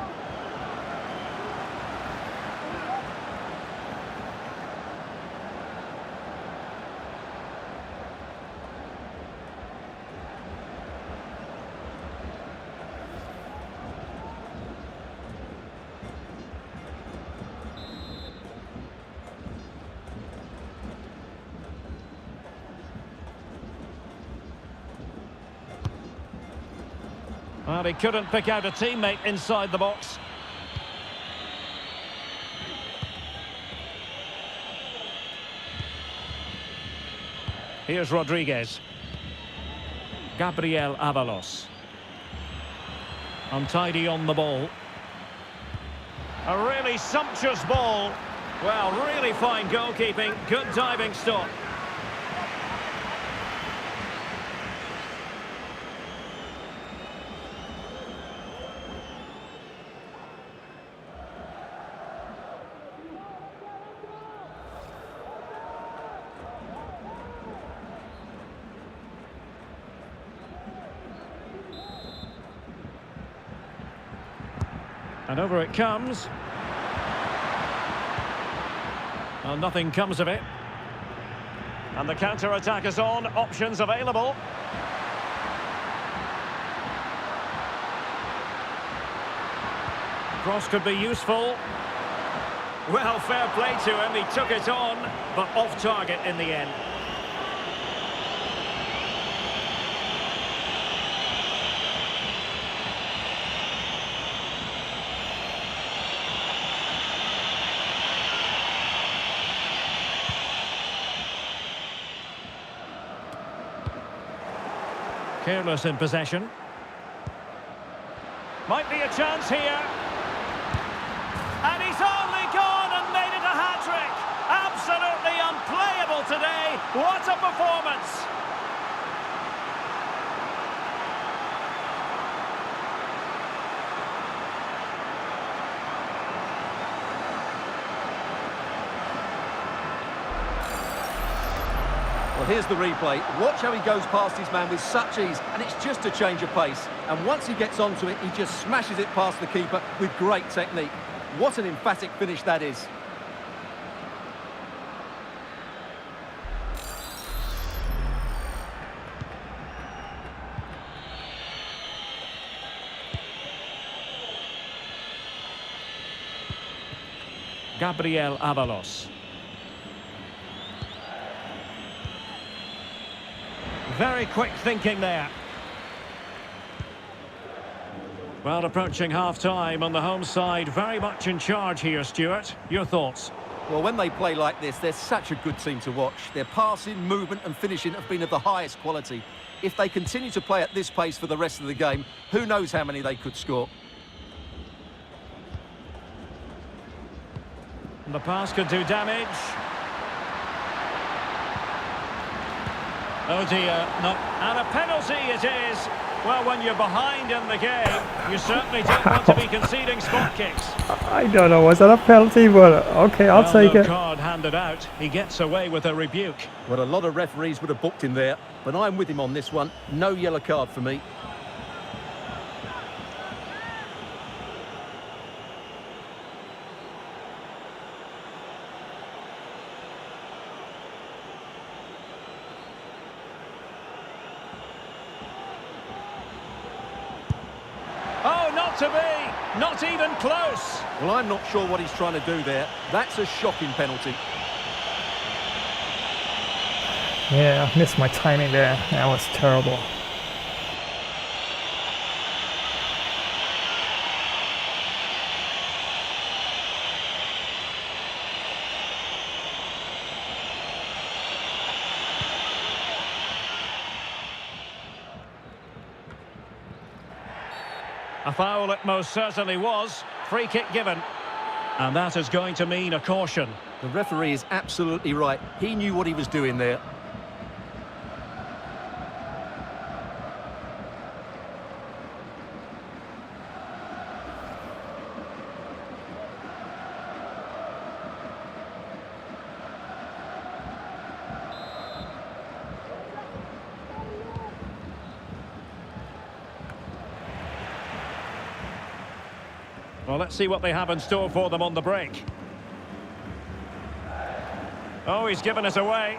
[SPEAKER 6] Well, he couldn't pick out a teammate inside the box. Here's Rodriguez. Avalos. Untidy on the ball. A really sumptuous ball. Well, really fine goalkeeping. Good diving stop. And over it comes. Well, nothing comes of it. And the counter-attack is on. Options available. Cross could be useful. Well, fair play to him. He took it on, but off target in the end. Careless in possession. Might be a chance here. And he's only gone and made it a hat-trick. Absolutely unplayable today. What a performance.
[SPEAKER 7] Well, here's the replay. Watch how he goes past his man with such ease, and it's just a change of pace. And once he gets onto it, he just smashes it past the keeper with great technique. What an emphatic finish that is.
[SPEAKER 6] Avalos. Very quick thinking there. Well, approaching half-time on the home side, very much in charge here, Stuart. Your thoughts?
[SPEAKER 7] Well, when they play like this, they're such a good team to watch. Their passing, movement and finishing have been of the highest quality. If they continue to play at this pace for the rest of the game, who knows how many they could score.
[SPEAKER 6] And the pass could do damage. Oh dear, no. And a penalty it is. Well, when you're behind in the game, you certainly don't want to be conceding spot kicks.
[SPEAKER 1] I don't know, was that a penalty? But okay, I'll take it.
[SPEAKER 6] Card handed out. He gets away with a rebuke.
[SPEAKER 7] Well, a lot of referees would have booked him there, but I'm with him on this one. No yellow card for me.
[SPEAKER 6] To be, not even close.
[SPEAKER 7] Well, I'm not sure what he's trying to do there. That's a shocking penalty.
[SPEAKER 1] Yeah, I missed my timing there. That was terrible.
[SPEAKER 6] A foul it most certainly was. Free kick given. And that is going to mean a caution.
[SPEAKER 7] The referee is absolutely right. He knew what he was doing there.
[SPEAKER 6] Well, let's see what they have in store for them on the break. Oh, he's given us away.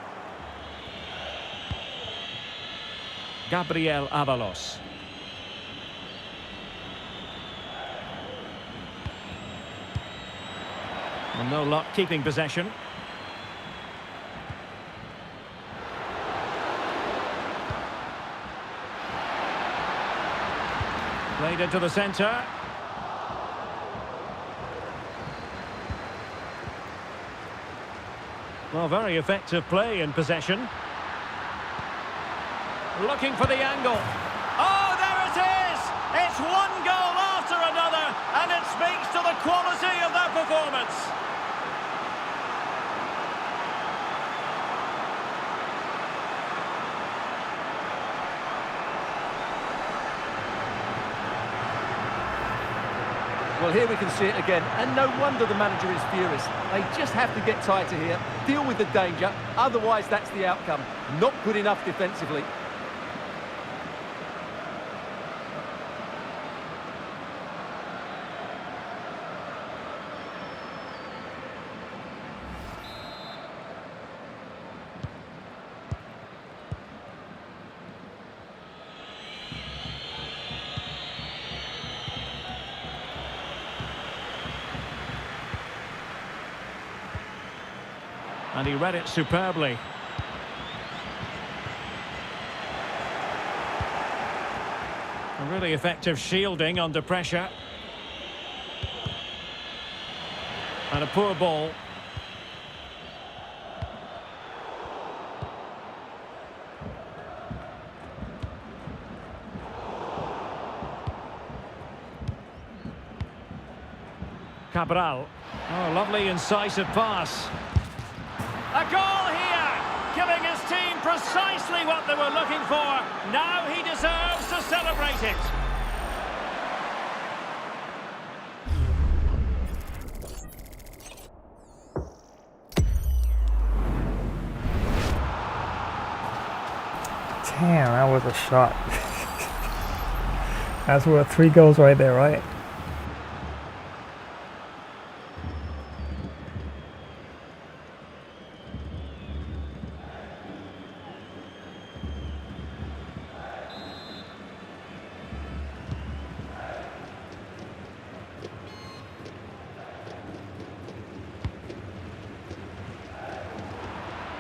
[SPEAKER 6] Avalos. And no luck keeping possession. Played into the centre. Well, very effective play in possession. Looking for the angle. Oh, there it is! It's one goal after another, and it speaks to the quality of their performance.
[SPEAKER 7] Well, here we can see it again, and no wonder the manager is furious. They just have to get tighter here, deal with the danger, otherwise that's the outcome. Not good enough defensively.
[SPEAKER 6] And he read it superbly. A really effective shielding under pressure. And a poor ball. Cabral. Oh, lovely incisive pass. A goal here, giving his team precisely what they were looking for. Now he deserves to celebrate it.
[SPEAKER 1] Damn, that was a shot. That's worth 3 goals right there, right?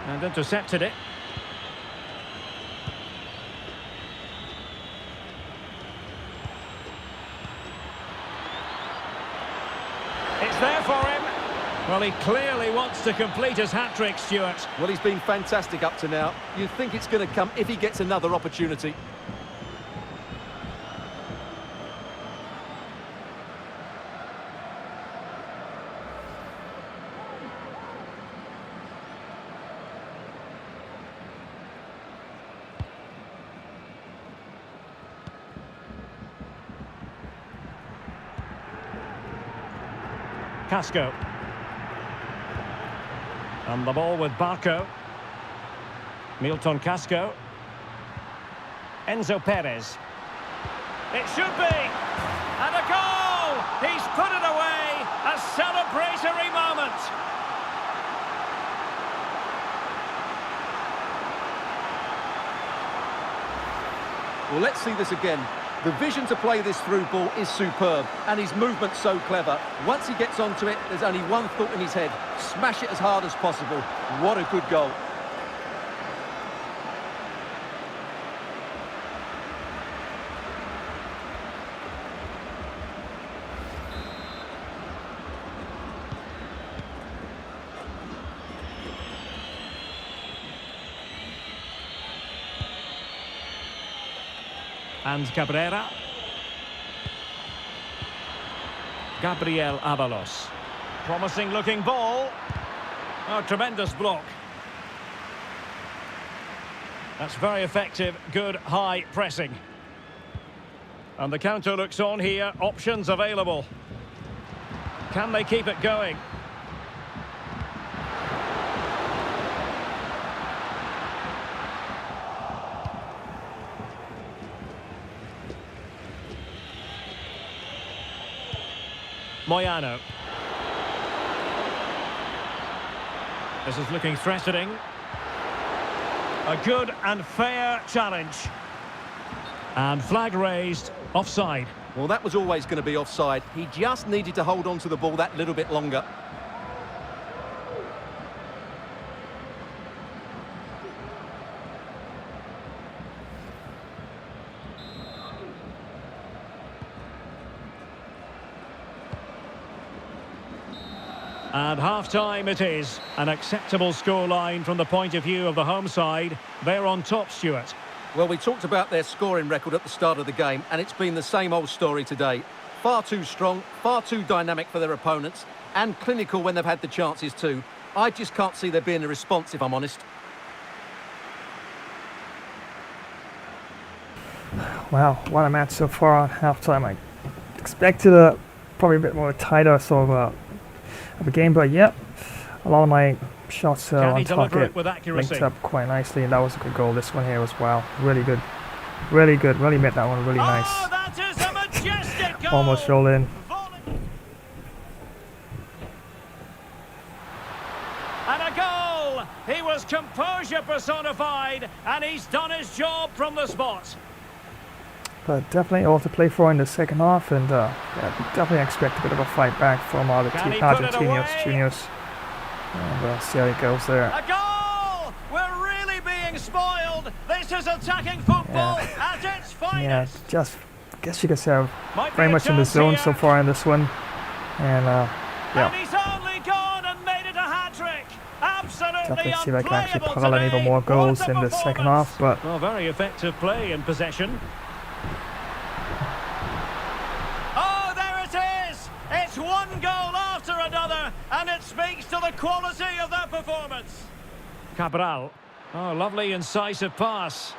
[SPEAKER 6] And intercepted it. It's there for him. Well, he clearly wants to complete his hat-trick, Stuart.
[SPEAKER 7] Well, he's been fantastic up to now. You'd think it's going to come if he gets another opportunity.
[SPEAKER 6] Casco. And the ball with Barco. Milton Casco. Enzo Perez. It should be! And a goal! He's put it away! A celebratory moment!
[SPEAKER 7] Well, let's see this again. The vision to play this through ball is superb, and his movement's so clever. Once he gets onto it, there's only one thought in his head. Smash it as hard as possible. What a good goal.
[SPEAKER 6] And Cabrera. Gabriel Avalos. Promising looking ball. Oh, tremendous block. That's very effective, good high pressing. And the counter looks on here, options available. Can they keep it going? Moyano. This is looking threatening. A good and fair challenge. And flag raised, offside.
[SPEAKER 7] Well, that was always going to be offside. He just needed to hold on to the ball that little bit longer.
[SPEAKER 6] And half-time it is. An acceptable scoreline from the point of view of the home side. They're on top, Stuart.
[SPEAKER 7] Well, we talked about their scoring record at the start of the game, and it's been the same old story today. Far too strong, far too dynamic for their opponents, and clinical when they've had the chances too. I just can't see there being a response, if I'm honest.
[SPEAKER 1] Wow, what a match so far at halftime. I expected probably a bit more tighter sort of a game, but yep, a lot of my shots on target linked up quite nicely, and that was a good goal. This one here was, wow, really good. Really good, really made that one really nice.
[SPEAKER 6] That is a majestic goal.
[SPEAKER 1] Almost rolled in.
[SPEAKER 6] And a goal! He was composure personified, and he's done his job from the spot.
[SPEAKER 1] But definitely all to play for in the second half, and yeah, definitely expect a bit of a fight back from Argentinos Juniors. And see how it goes there.
[SPEAKER 6] A goal! We're really being spoiled. This is attacking football at its finest.
[SPEAKER 1] Yeah, just guess you could say very much in the zone so far in this one, and yeah.
[SPEAKER 6] And he's only gone and made it a hat-trick. Absolutely
[SPEAKER 1] definitely see if I can actually pile in even more goals in the second half, but
[SPEAKER 6] well, very effective play in possession. Oh, there it is! It's one goal after another, and it speaks to the quality of that performance. Cabral. Oh, lovely incisive pass.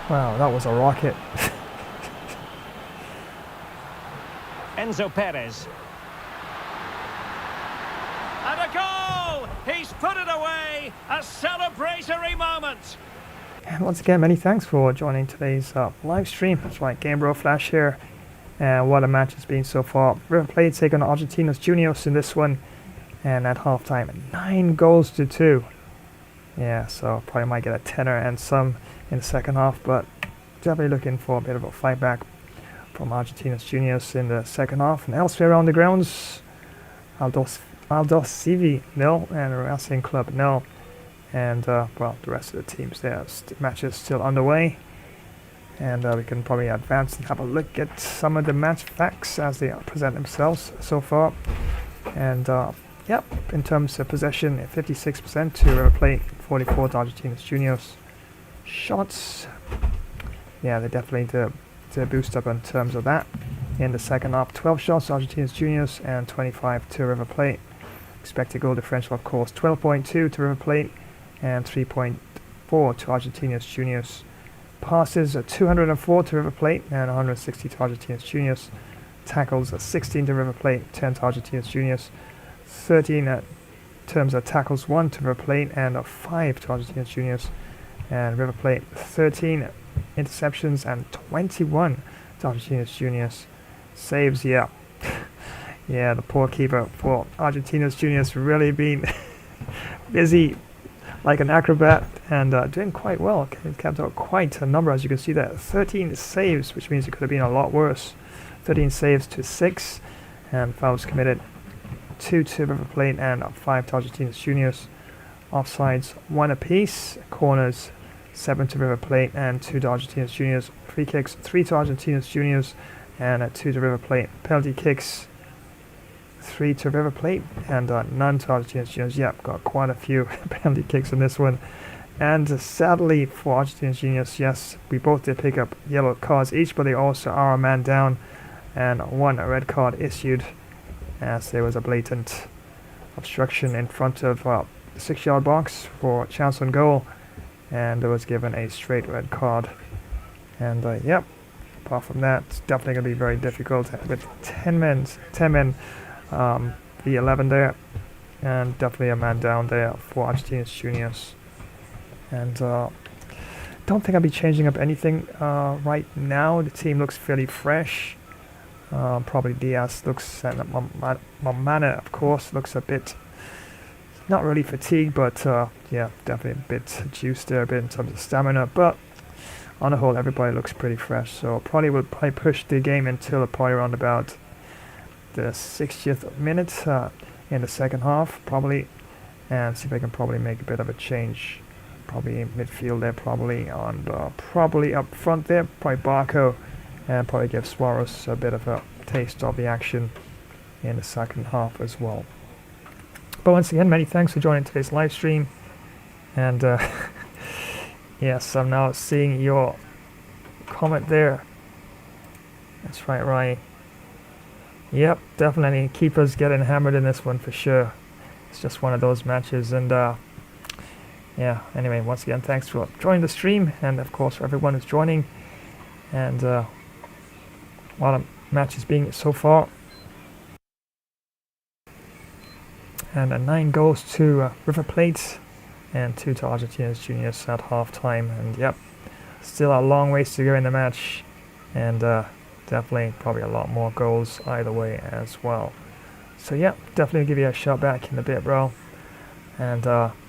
[SPEAKER 1] wow, that was a rocket.
[SPEAKER 6] Enzo Perez. And a goal! He's put it away! A celebratory moment!
[SPEAKER 1] And once again, many thanks for joining today's live stream. That's right, Game Bro Flash here. And what a match it's been so far. River Plate taking on Argentinos Juniors in this one. And at halftime, 9-2. Yeah, so probably might get a tenner and some in the second half. But definitely looking for a bit of a fight back from Argentinos Juniors in the second half. And elsewhere around the grounds, Aldosivi 0 and Racing Club 0. And well, the rest of the teams there, matches still underway, and we can probably advance and have a look at some of the match facts as they present themselves so far. And yep, in terms of possession, 56% to River Plate, 44 to Argentinos Juniors. Shots, yeah, they definitely to boost up in terms of that. In the second half, 12 shots to Argentinos Juniors and 25 to River Plate. Expected goal differential, of course, 12.2 to River Plate and 3.4 to Argentinos Juniors. Passes are 204 to River Plate and 160 to Argentinos Juniors. Tackles are 16 to River Plate, 10 to Argentinos Juniors. 13 terms of tackles, 1 to River Plate and 5 to Argentinos Juniors. And River Plate 13 interceptions and 21 to Argentinos Juniors. Saves, yeah. Yeah, the poor keeper for Argentinos Juniors really been busy like an acrobat and doing quite well. It kept out quite a number, as you can see there. 13 saves, which means it could have been a lot worse. 13 saves to 6, and fouls committed 2 to River Plate and 5 to Argentinos Juniors. Offsides 1 apiece. Corners 7 to River Plate and 2 to Argentinos Juniors. Free kicks 3 to Argentinos Juniors and 2 to River Plate. Penalty kicks 3 to River Plate and none to Argentinos Juniors. Yep, got quite a few penalty kicks in this one. And sadly for Argentinos Juniors, yes, we both did pick up yellow cards each, but they also are a man down and 1 red card issued as there was a blatant obstruction in front of the 6-yard box for a chance on goal, and it was given a straight red card. And yep, apart from that, it's definitely going to be very difficult with 10 men the 11 there, and definitely a man down there for Argentinos Juniors. And don't think I'll be changing up anything right now. The team looks fairly fresh. Probably Diaz looks, and Mamana of course looks a bit, not really fatigued, but yeah, definitely a bit juiced there, a bit in terms of stamina. But on the whole, everybody looks pretty fresh. So probably will push the game until probably around about the 60th minute in the second half, probably, and see if I can probably make a bit of a change. Probably in midfield there, probably on, probably up front there, probably Barco, and probably give Suarez a bit of a taste of the action in the second half as well. but once again, many thanks for joining today's live stream. And yes, I'm now seeing your comment there. That's right, Ryan. Yep, definitely keepers getting hammered in this one for sure. It's just one of those matches, and yeah, anyway, once again, thanks for joining the stream, and of course for everyone who's joining. And what a match is being so far. And 9 goals to River Plate and 2 to Argentinos JRS at half-time. And yep, still a long ways to go in the match, and definitely probably a lot more goals either way as well. So yeah, definitely give you a shout back in a bit, bro. And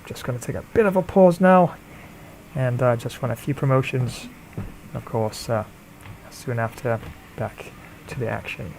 [SPEAKER 1] just going to take a bit of a pause now, and just run a few promotions. Of course, soon after, back to the action.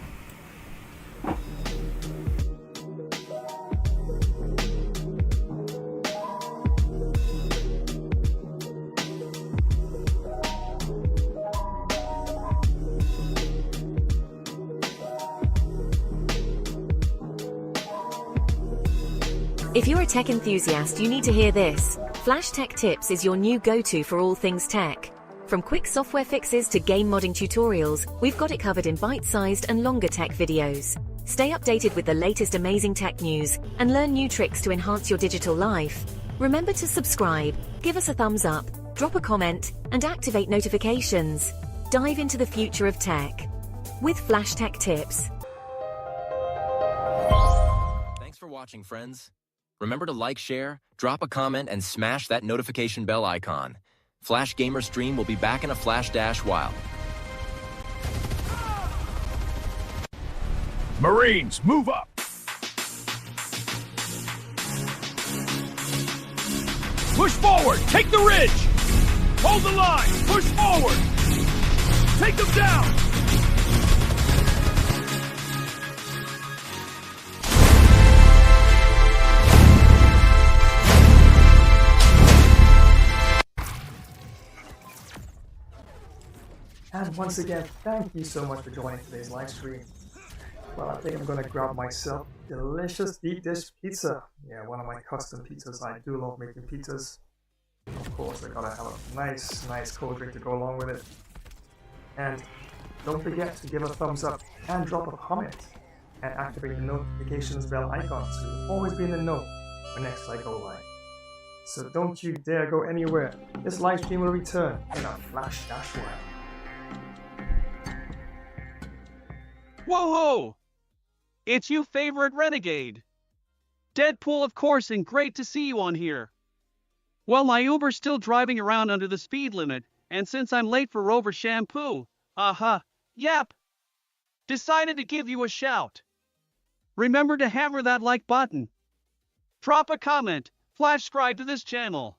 [SPEAKER 8] If you're a tech enthusiast, you need to hear this. Flash Tech Tips is your new go-to for all things tech. From quick software fixes to game modding tutorials, we've got it covered in bite-sized and longer tech videos. Stay updated with the latest amazing tech news and learn new tricks to enhance your digital life. Remember to subscribe, give us a thumbs up, drop a comment, and activate notifications. Dive into the future of tech with Flash Tech Tips.
[SPEAKER 9] Thanks for watching, friends. Remember to like, share, drop a comment, and smash that notification bell icon. Flash Gamer Stream will be back in a flash dash while.
[SPEAKER 10] Marines, move up! Push forward! Take the ridge! Hold the line! Push forward! Take them down!
[SPEAKER 1] And once again, thank you so much for joining today's live stream. Well, I think I'm gonna grab myself delicious deep dish pizza. Yeah, one of my custom pizzas. I do love making pizzas. Of course, I gotta have a nice cold drink to go along with it. And don't forget to give a thumbs up and drop a comment and activate the notifications bell icon so you'll always be in the know when next I go live. So don't you dare go anywhere. This live stream will return in a flash dash while.
[SPEAKER 11] Whoa-ho! It's you favorite renegade. Deadpool, of course, and great to see you on here. Well, my Uber's still driving around under the speed limit, and since I'm late for Rover shampoo, yep, decided to give you a shout. Remember to hammer that like button, drop a comment, flash subscribe to this channel,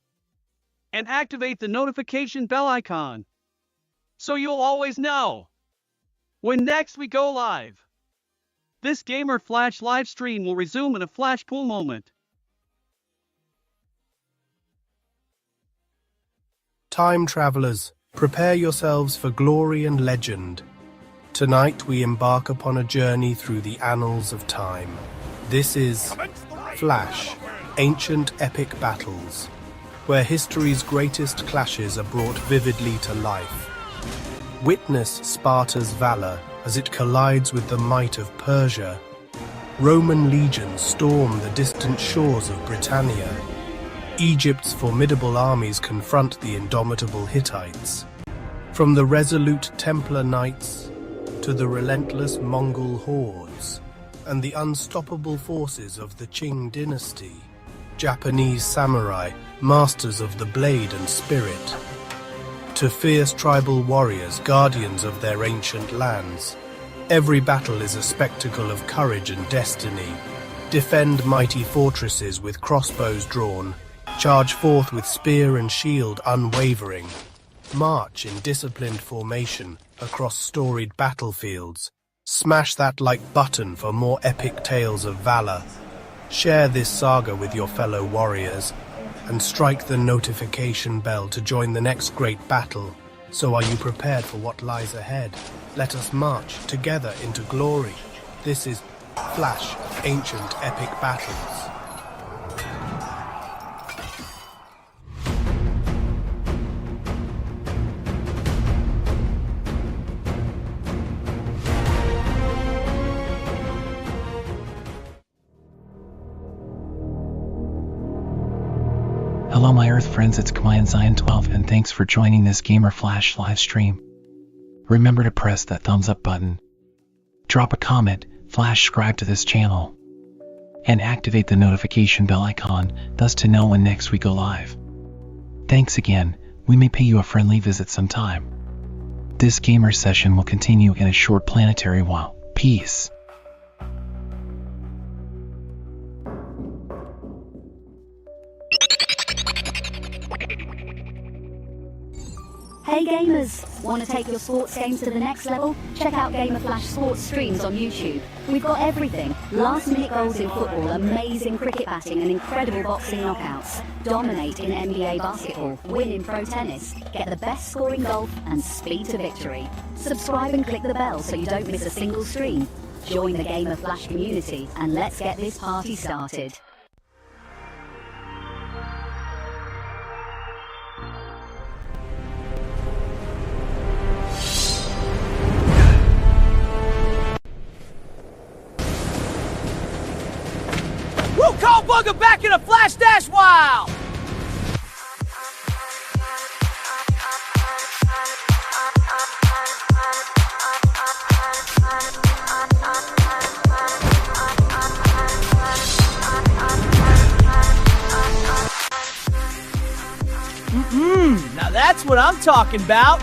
[SPEAKER 11] and activate the notification bell icon, so you'll always know when next we go live. This Gamer Flash live stream will resume in a flash pool moment.
[SPEAKER 12] Time travelers, prepare yourselves for glory and legend. Tonight we embark upon a journey through the annals of time. This is Flash, Ancient Epic Battles, where history's greatest clashes are brought vividly to life. Witness Sparta's valor as it collides with the might of Persia. Roman legions storm the distant shores of Britannia. Egypt's formidable armies confront the indomitable Hittites. From the resolute Templar Knights to the relentless Mongol hordes and the unstoppable forces of the Qing dynasty. Japanese samurai, masters of the blade and spirit, to fierce tribal warriors, guardians of their ancient lands. Every battle is a spectacle of courage and destiny. Defend mighty fortresses with crossbows drawn. Charge forth with spear and shield unwavering. March in disciplined formation across storied battlefields. Smash that like button for more epic tales of valor. Share this saga with your fellow warriors, and strike the notification bell to join the next great battle. So are you prepared for what lies ahead? Let us march together into glory. This is Flash, Ancient Epic Battles.
[SPEAKER 13] Hello my Earth friends, it's Unsain 12 and thanks for joining this Gamer Flash live stream. Remember to press that thumbs up button, drop a comment, flash subscribe to this channel, and activate the notification bell icon thus to know when next we go live. Thanks again, we may pay you a friendly visit sometime. This gamer session will continue in a short planetary while. Peace.
[SPEAKER 14] Hey gamers! Want to take your sports games to the next level? Check out Gamer Flash sports streams on YouTube. We've got everything. Last minute goals in football, amazing cricket batting and incredible boxing knockouts. Dominate in NBA basketball, win in pro tennis, get the best score in golf and speed to victory. Subscribe and click the bell so you don't miss a single stream. Join the Gamer Flash community and let's get this party started.
[SPEAKER 10] Call Bugger back in a flash dash wow! Now that's what I'm talking about.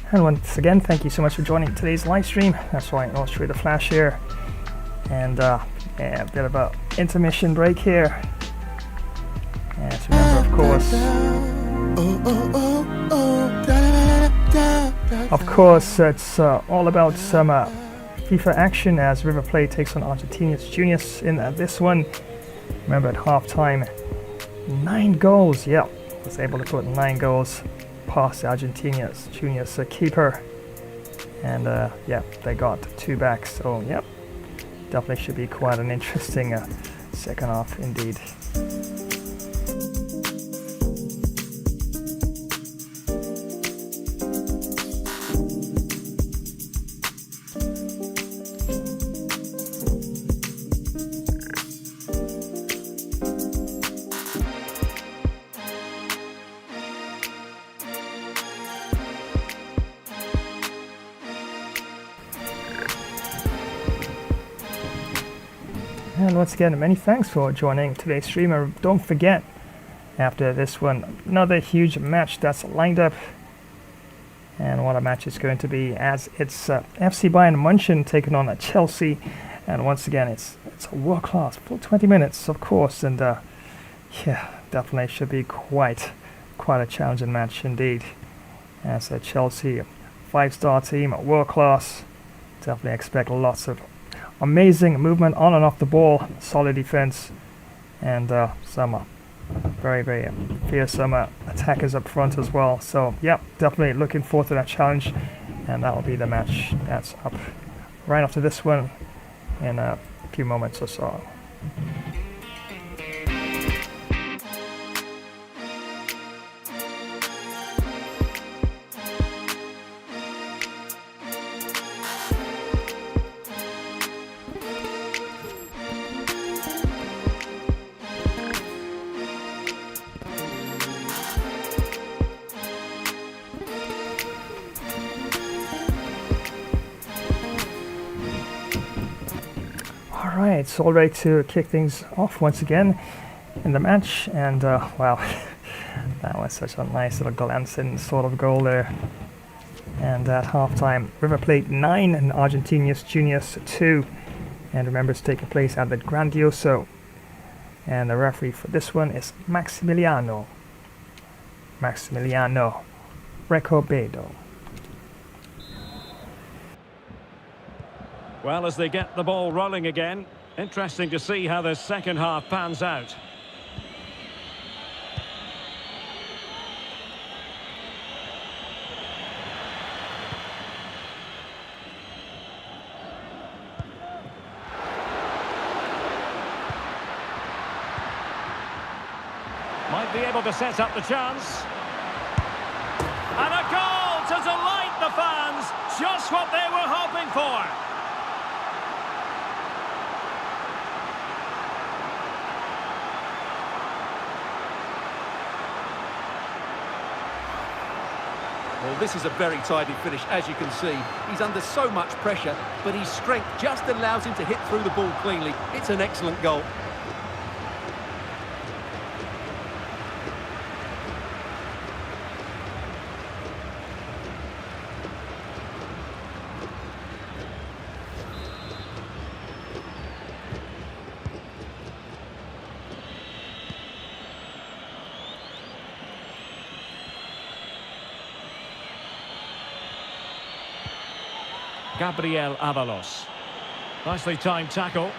[SPEAKER 1] And once again, thank you so much for joining today's live stream. That's right, I'll show you the flash here. And yeah, a bit of a intermission break here. And remember, of course, it's all about some FIFA action as River Plate takes on Argentinos JRS in this one. Remember, at halftime, 9 goals. Yeah, was able to put 9 goals past Argentinos JRS keeper. And yeah, they got 2 back. So, yep, definitely should be quite an interesting second half indeed. And once again, many thanks for joining today's stream. And don't forget, after this one, another huge match that's lined up. And what a match it's going to be, as it's FC Bayern München taking on Chelsea. And once again, it's a world class, full 20 minutes, of course. And yeah, definitely should be quite a challenging match indeed. As Chelsea, 5-star team, world class. Definitely expect lots of amazing movement on and off the ball, solid defense, and some very fearsome attackers up front as well. So yeah, definitely looking forward to that challenge, and that will be the match that's up right after this one in a few moments or so. Alright, it's all ready to kick things off once again in the match, and wow, that was such a nice little glancing sort of goal there. And at halftime, River Plate 9 and Argentinos JRS 2, and remember, it's taking place at the Grandioso, and the referee for this one is Maximiliano Recobedo.
[SPEAKER 6] Well, as they get the ball rolling again, interesting to see how this second half pans out. Might be able to set up the chance. And a goal to delight the fans, just what they were hoping for.
[SPEAKER 7] Well, this is a very tidy finish, as you can see. He's under so much pressure, but his strength just allows him to hit through the ball cleanly. It's an excellent goal.
[SPEAKER 6] Gabriel Avalos. Nicely timed tackle.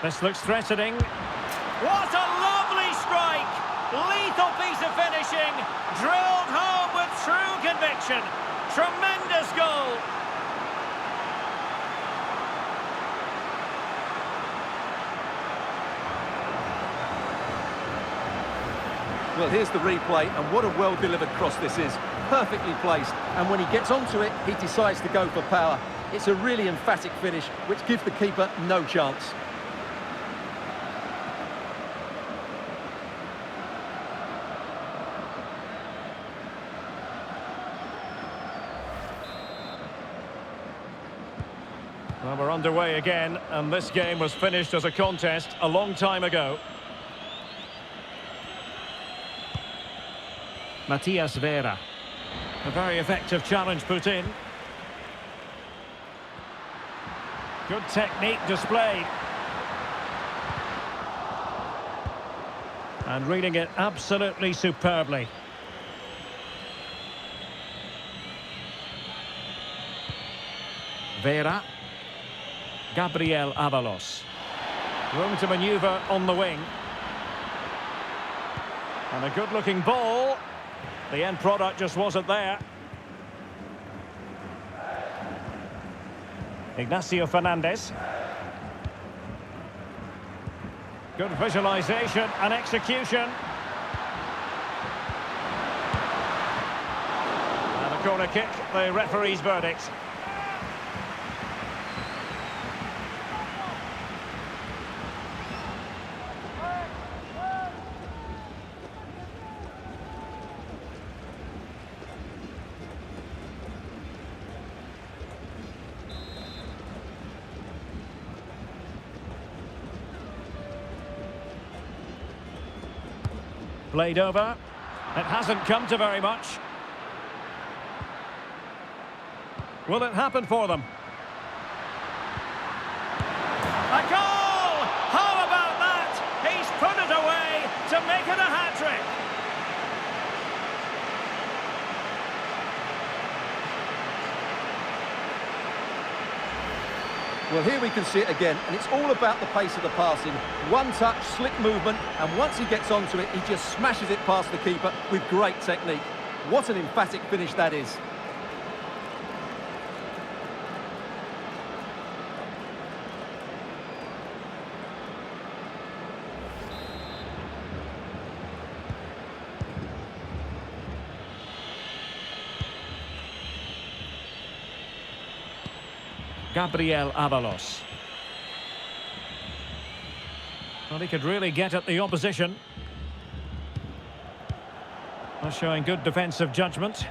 [SPEAKER 6] This looks threatening. What a lovely strike! Lethal piece of finishing. Drilled home with true conviction. Tremendous goal.
[SPEAKER 7] Well, here's the replay, and what a well-delivered cross this is. Perfectly placed, and when he gets onto it, he decides to go for power. It's a really emphatic finish, which gives the keeper no chance.
[SPEAKER 6] Well, we're underway again, and this game was finished as a contest a long time ago. Matias Vera. A very effective challenge put in. Good technique displayed. And reading it absolutely superbly. Vera. Gabriel Avalos. Room to manoeuvre on the wing. And a good-looking ball. The end product just wasn't there. Ignacio Fernandez. Good visualization and execution. And a corner kick, the referee's verdict. Played over. It hasn't come to very much. Will it happen for them? A goal! How about that? He's put it away to make it a hat-trick.
[SPEAKER 7] Well, here we can see it again, and it's all about the pace of the passing. One touch, slick movement, and once he gets onto it, he just smashes it past the keeper with great technique. What an emphatic finish that is.
[SPEAKER 6] Gabriel Avalos. Well, he could really get at the opposition. Well, showing good defensive judgment.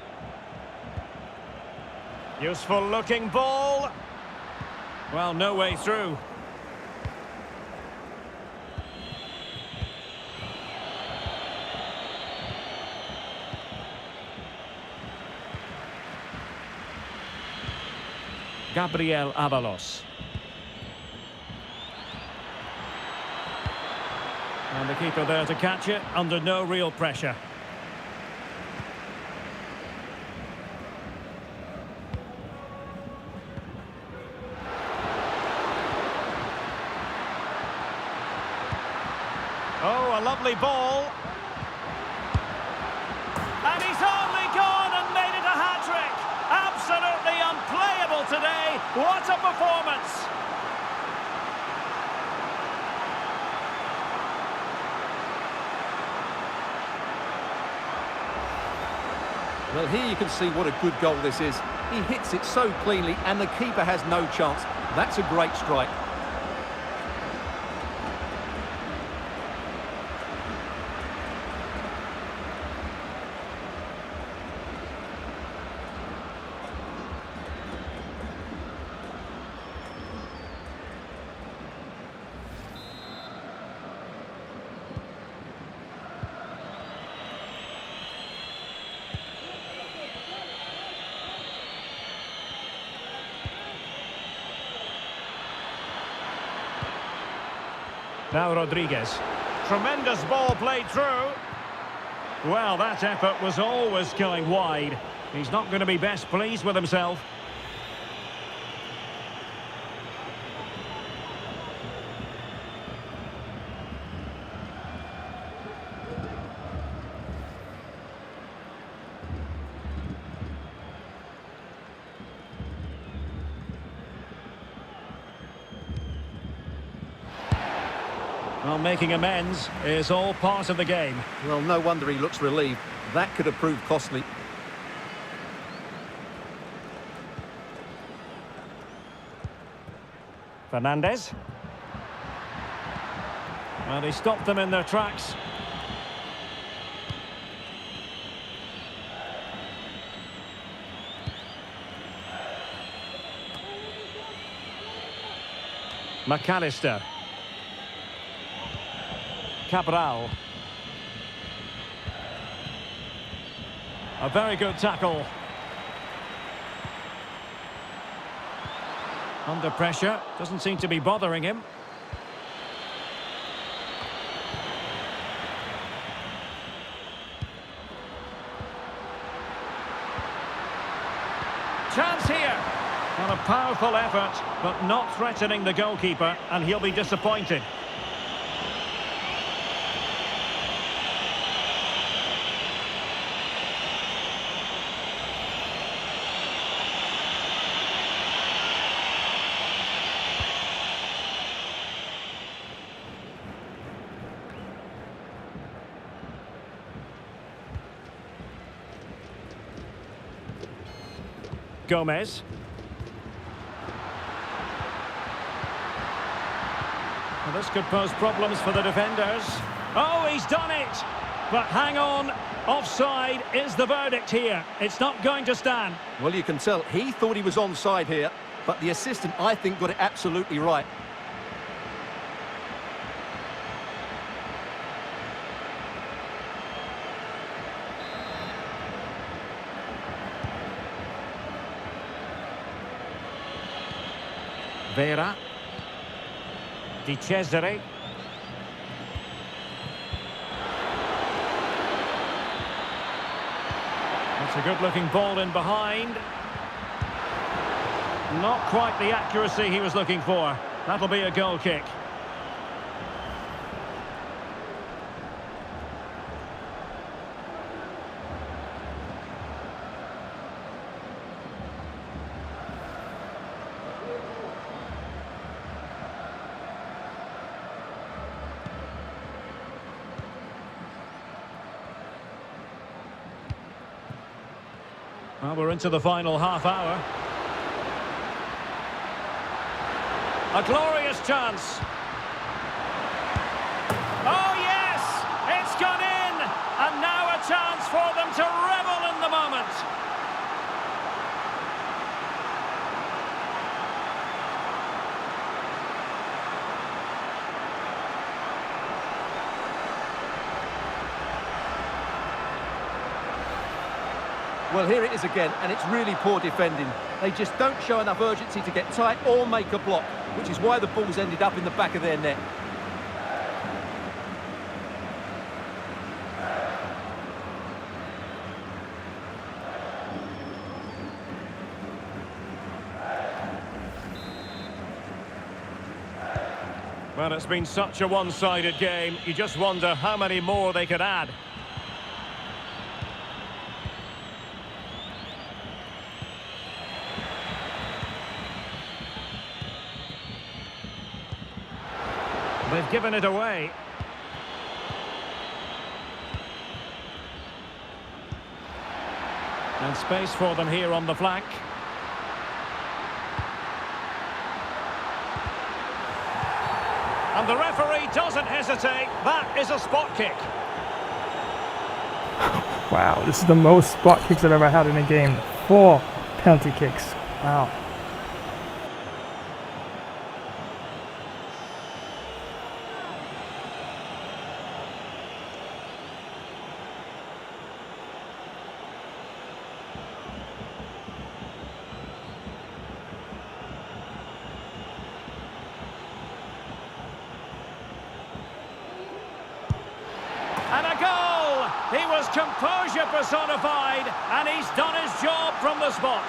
[SPEAKER 6] Useful looking ball. Well, no way through. Gabriel Avalos. And the keeper there to catch it under no real pressure. Oh, a lovely ball. And he's only gone and made it a hat-trick. Absolutely unplayable today. What a performance.
[SPEAKER 7] Well, here you can see what a good goal this is. He hits it so cleanly and the keeper has no chance. That's a great strike.
[SPEAKER 6] Now Rodriguez. Tremendous ball played through. Well, that effort was always going wide. He's not going to be best pleased with himself. Well, making amends is all part of the game.
[SPEAKER 7] Well, no wonder he looks relieved. That could have proved costly.
[SPEAKER 6] Fernandez. Well, he stopped them in their tracks. McAllister. Cabral. A very good tackle. Under pressure, doesn't seem to be bothering him. Chance here. Well, a powerful effort, but not threatening the goalkeeper, and he'll be disappointed. Gomez. Well, this could pose problems for the defenders. Oh, he's done it! But hang on, offside is the verdict here. It's not going to stand.
[SPEAKER 7] Well, you can tell he thought he was onside here, but the assistant, I think, got it absolutely right.
[SPEAKER 6] Vera. Di Cesare. That's a good-looking ball in behind. Not quite the accuracy he was looking for. That'll be a goal kick. Well, we're into the final half hour. A glorious chance. Oh, yes! It's gone in! And now a chance for them to revel in the moment.
[SPEAKER 7] Well, here it is again, and it's really poor defending. They just don't show enough urgency to get tight or make a block, which is why the ball's ended up in the back of their net.
[SPEAKER 6] Well, it's been such a one-sided game. You just wonder how many more they could add. They've given it away. And space for them here on the flank. And the referee doesn't hesitate. That is a spot kick.
[SPEAKER 1] Wow, this is the most spot kicks I've ever had in a game. 4 penalty kicks. Wow.
[SPEAKER 6] And a goal! He was composure personified, and he's done his job from the spot.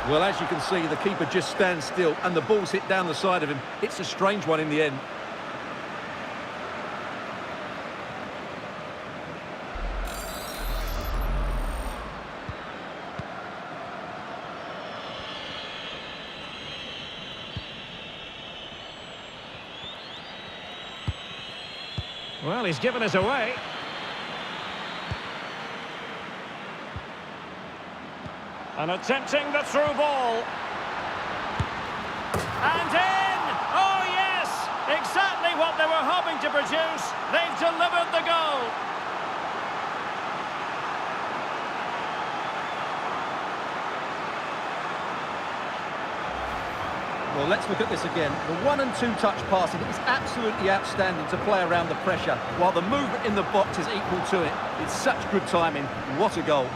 [SPEAKER 7] Well, as you can see, the keeper just stands still, and the ball's hit down the side of him. It's a strange one in the end.
[SPEAKER 6] Well, he's given us away. And attempting the through ball. And in! Oh, yes! Exactly what they were hoping to produce. They've delivered the goal.
[SPEAKER 7] Well, let's look at this again. The 1- and 2-touch passing is absolutely outstanding to play around the pressure, while the movement in the box is equal to it. It's such good timing. What a goal.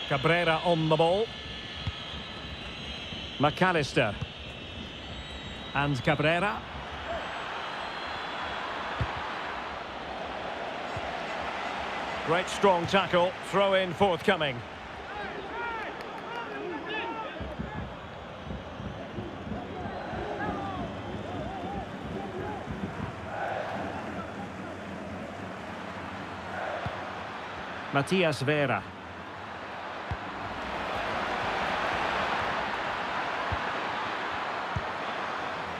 [SPEAKER 6] Cabrera on the ball. McAllister. And Cabrera. Great strong tackle. Throw in forthcoming. Matias Vera.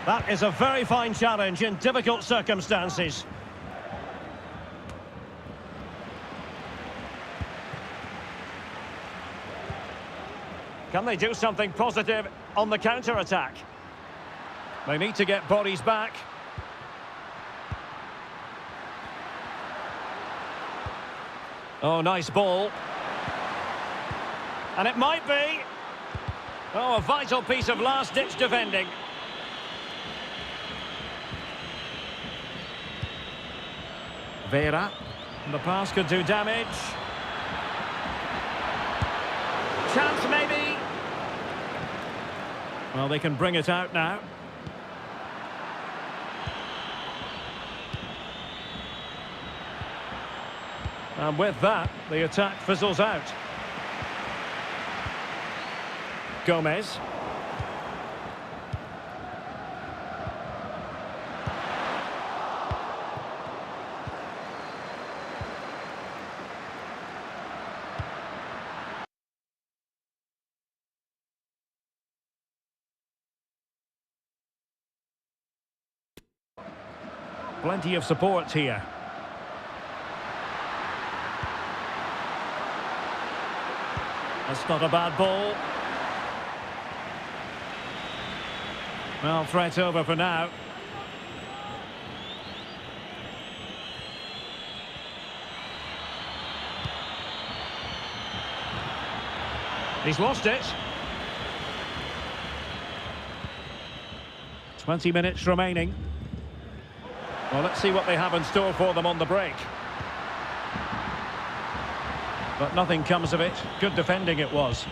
[SPEAKER 6] That is a very fine challenge in difficult circumstances. Can they do something positive on the counter-attack? They need to get bodies back. Oh, nice ball. And it might be. Oh, a vital piece of last-ditch defending. Vera, the pass could do damage. Chance maybe. Well, they can bring it out now. And with that, the attack fizzles out. Gomez. Plenty of support here. That's not a bad ball. Well, threat over for now. He's lost it. 20 minutes remaining. Well, let's see what they have in store for them on the break. But nothing comes of it. Good defending it was.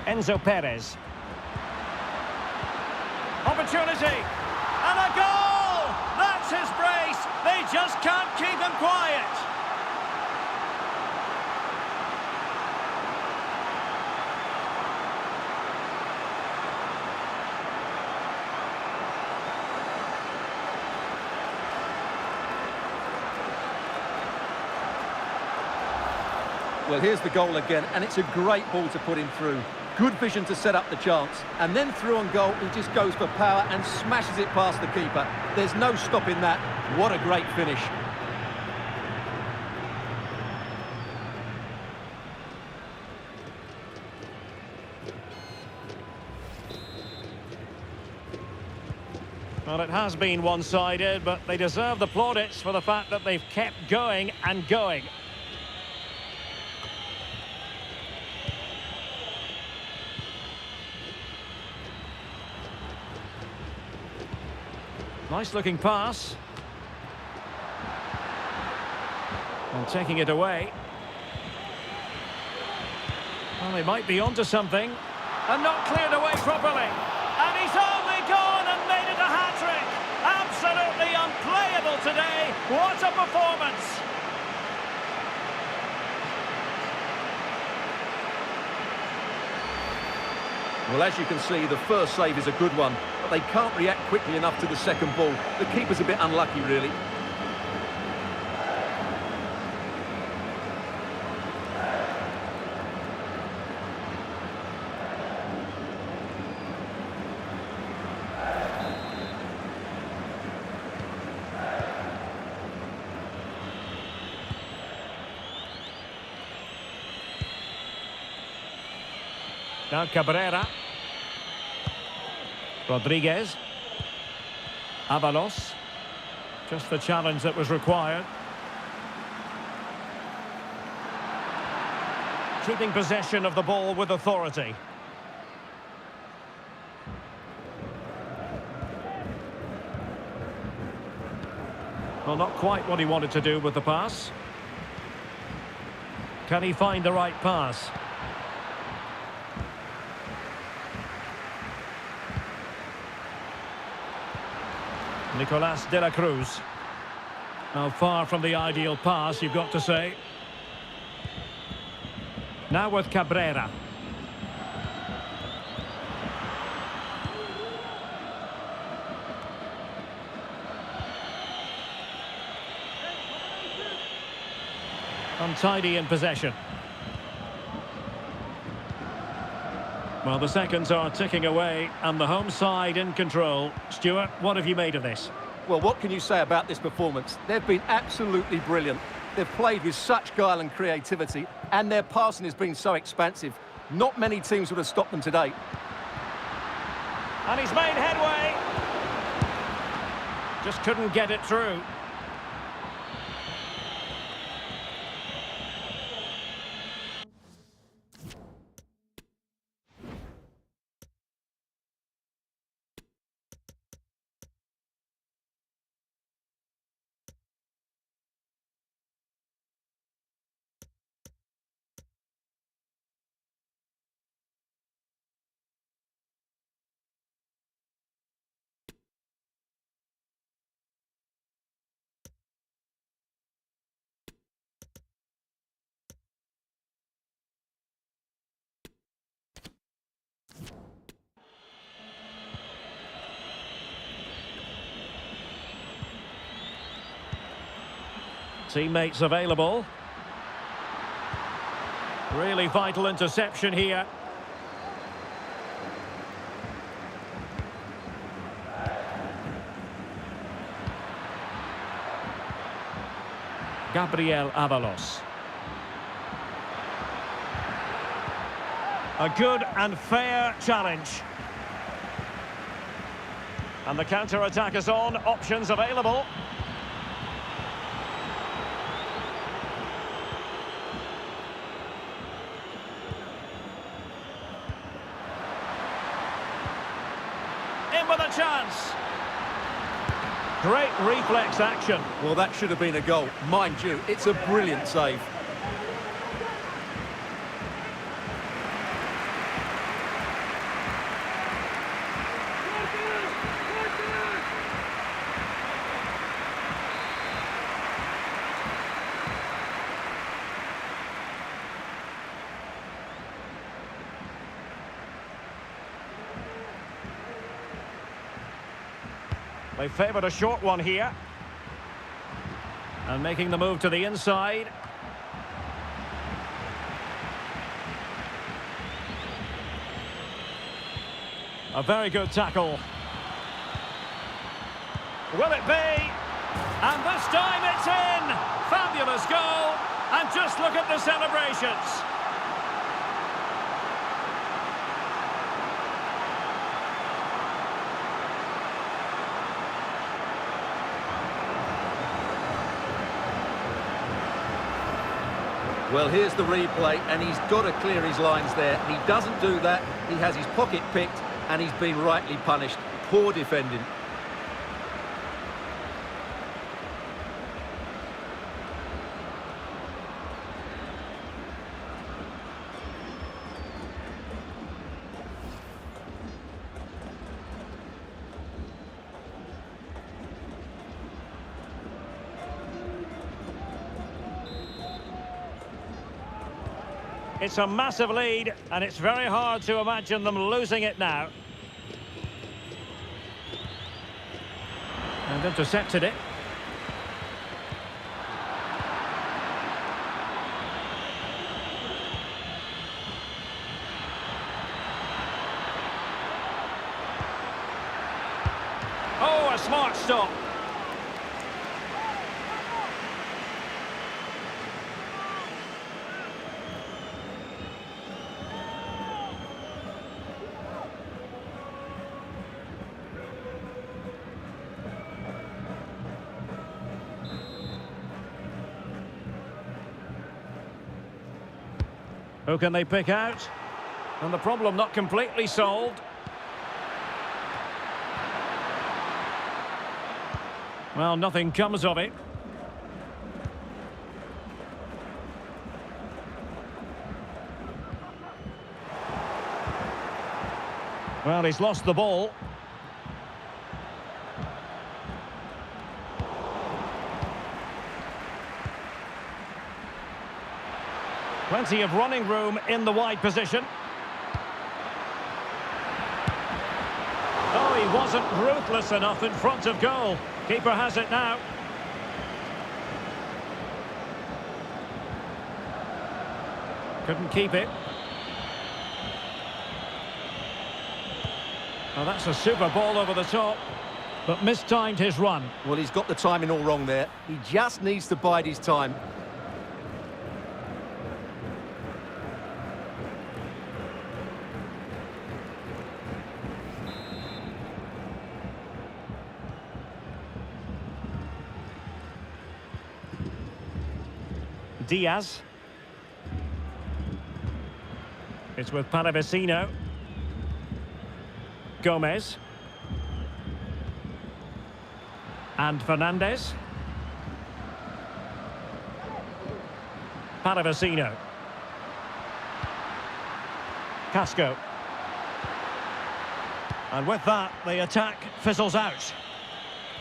[SPEAKER 6] Enzo Perez. Opportunity. And a goal! That's his brace. They just can't keep him quiet.
[SPEAKER 7] Well, here's the goal again, and it's a great ball to put him through. Good vision to set up the chance. And then through on goal, he just goes for power and smashes it past the keeper. There's no stopping that. What a great finish.
[SPEAKER 6] Well, it has been one-sided, but they deserve the plaudits for the fact that they've kept going and going. Nice-looking pass. And taking it away. Well, they might be onto something. And not cleared away properly. And he's only gone and made it a hat-trick. Absolutely unplayable today. What a performance.
[SPEAKER 7] Well, as you can see, the first save is a good one, but they can't react quickly enough to the second ball. The keeper's a bit unlucky, really.
[SPEAKER 6] Now Cabrera. Rodriguez. Avalos. Just the challenge that was required. Keeping possession of the ball with authority. Well, not quite what he wanted to do with the pass. Can he find the right pass? Nicolas de la Cruz. Now far from the ideal pass, you've got to say. Now with Cabrera. Untidy in possession. Well, the seconds are ticking away and the home side in control. Stuart, what have you made of this?
[SPEAKER 7] Well, what can you say about this performance? They've been absolutely brilliant. They've played with such guile and creativity, and their passing has been so expansive. Not many teams would have stopped them today.
[SPEAKER 6] And he's made headway. Just couldn't get it through. Teammates available. Really vital interception here. Gabriel Avalos. A good and fair challenge. And the counter-attack is on. Options available. In with a chance. Great reflex action.
[SPEAKER 7] Well, that should have been a goal. Mind you, it's a brilliant save.
[SPEAKER 6] They favoured a short one here. And making the move to the inside. A very good tackle. Will it be? And this time it's in! Fabulous goal! And just look at the celebrations.
[SPEAKER 7] Well, here's the replay, and he's got to clear his lines there. He doesn't do that. He has his pocket picked, and he's been rightly punished. Poor defending.
[SPEAKER 6] It's a massive lead, and it's very hard to imagine them losing it now. And intercepted it. Oh, a smart stop. Who can they pick out? And the problem not completely solved. Well, nothing comes of it. Well, he's lost the ball. Plenty of running room in the wide position. Oh, he wasn't ruthless enough in front of goal. Keeper has it now. Couldn't keep it. Oh, that's a super ball over the top, but mistimed his run.
[SPEAKER 7] Well, he's got the timing all wrong there. He just needs to bide his time.
[SPEAKER 6] Diaz. It's with Paravecino. Gomez. And Fernandez. Paravecino. Casco. And with that, the attack fizzles out.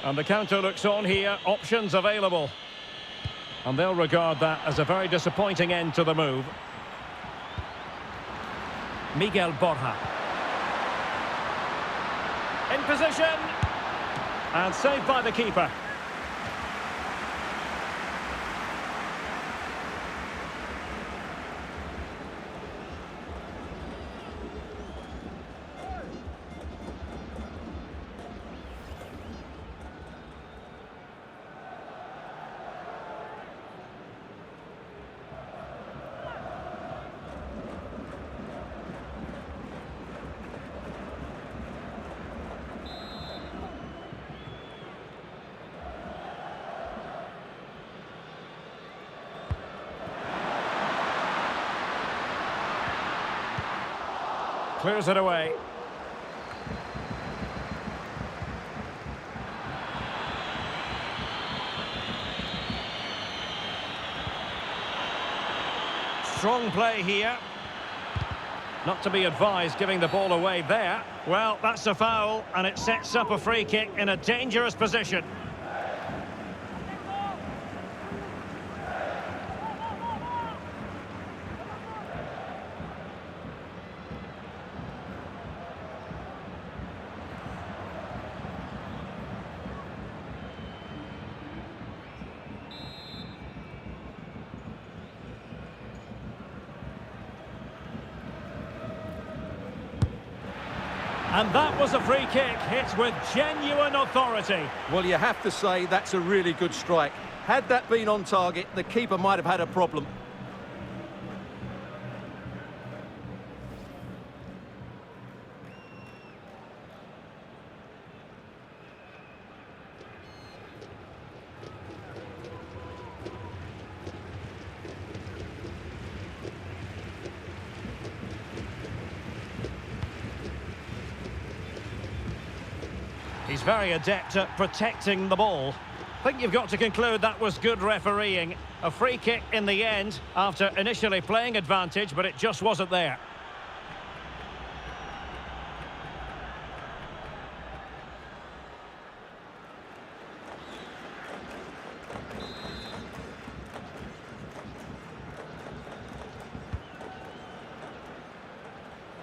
[SPEAKER 6] And the counter looks on here, options available. And they'll regard that as a very disappointing end to the move. Miguel Borja. In position. And saved by the keeper. Clears it away. Strong play here. Not to be advised giving the ball away there. Well, that's a foul, and it sets up a free kick in a dangerous position. And that was a free kick hit with genuine authority.
[SPEAKER 7] Well, you have to say that's a really good strike. Had that been on target, the keeper might have had a problem.
[SPEAKER 6] He's very adept at protecting the ball. I think you've got to conclude that was good refereeing. A free kick in the end after initially playing advantage, but it just wasn't there.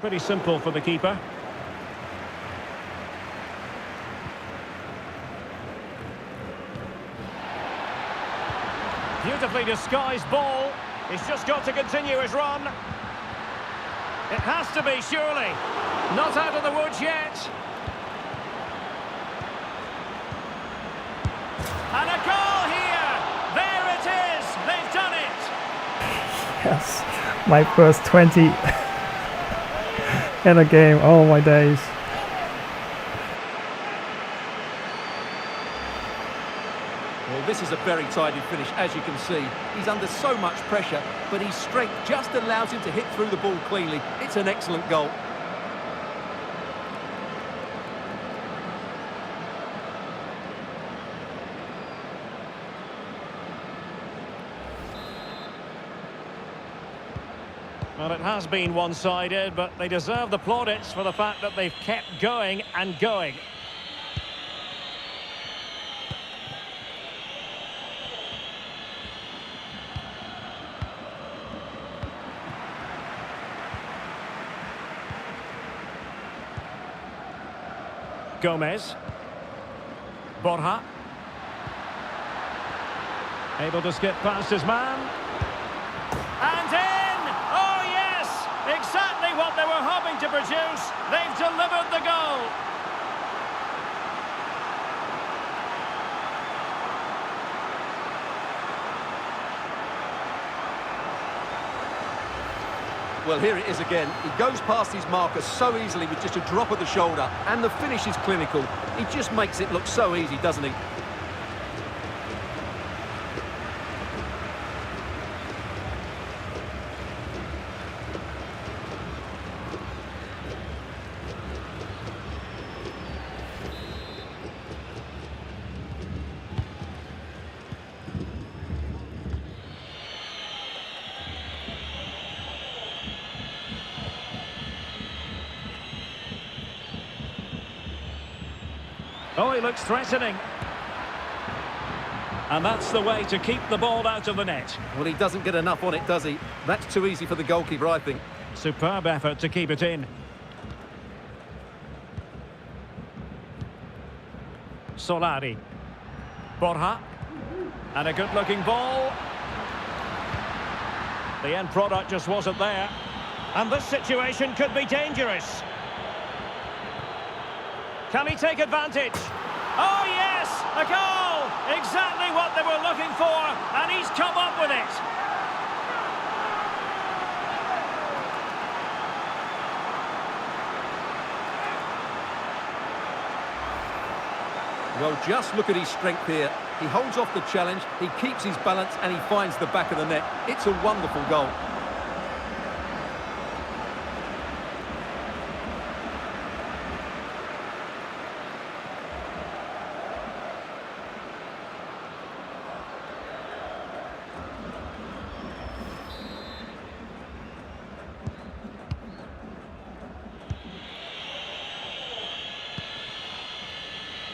[SPEAKER 6] Pretty simple for the keeper. Beautifully disguised ball. He's just got to continue his run. It has to be, surely. Not out of the woods yet. And a goal here. There it is. They've done it.
[SPEAKER 1] Yes, my first 20 in a game. Oh my days.
[SPEAKER 7] Well, this is a very tidy finish, as you can see. He's under so much pressure, but his strength just allows him to hit through the ball cleanly. It's an excellent goal.
[SPEAKER 6] Well, it has been one-sided, but they deserve the plaudits for the fact that they've kept going and going. Gomez. Borja. Able to skip past his man. And in! Oh, yes! Exactly what they were hoping to produce. They've delivered the goal.
[SPEAKER 7] Well, here it is again. He goes past his marker so easily with just a drop of the shoulder, and the finish is clinical. He just makes it look so easy, doesn't he?
[SPEAKER 6] Oh, he looks threatening. And that's the way to keep the ball out of the net.
[SPEAKER 7] Well, he doesn't get enough on it, does he? That's too easy for the goalkeeper, I think.
[SPEAKER 6] Superb effort to keep it in. Solari. Borja. And a good-looking ball. The end product just wasn't there. And this situation could be dangerous. Can he take advantage? Oh, yes! A goal! Exactly what they were looking for, and he's come up with it.
[SPEAKER 7] Well, just look at his strength here. He holds off the challenge, he keeps his balance, and he finds the back of the net. It's a wonderful goal.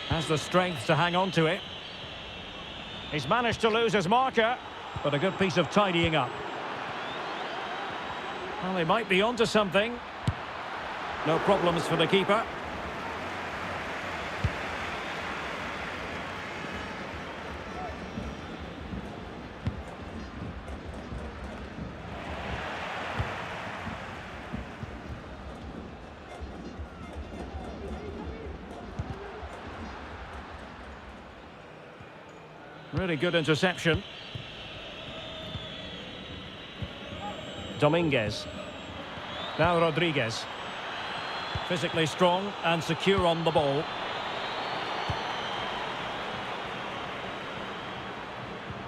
[SPEAKER 6] Has the strength to hang on to it. He's managed to lose his marker, but a good piece of tidying up. Well, they might be onto something. No problems for the keeper. Really good interception. Dominguez. Now Rodriguez. Physically strong and secure on the ball.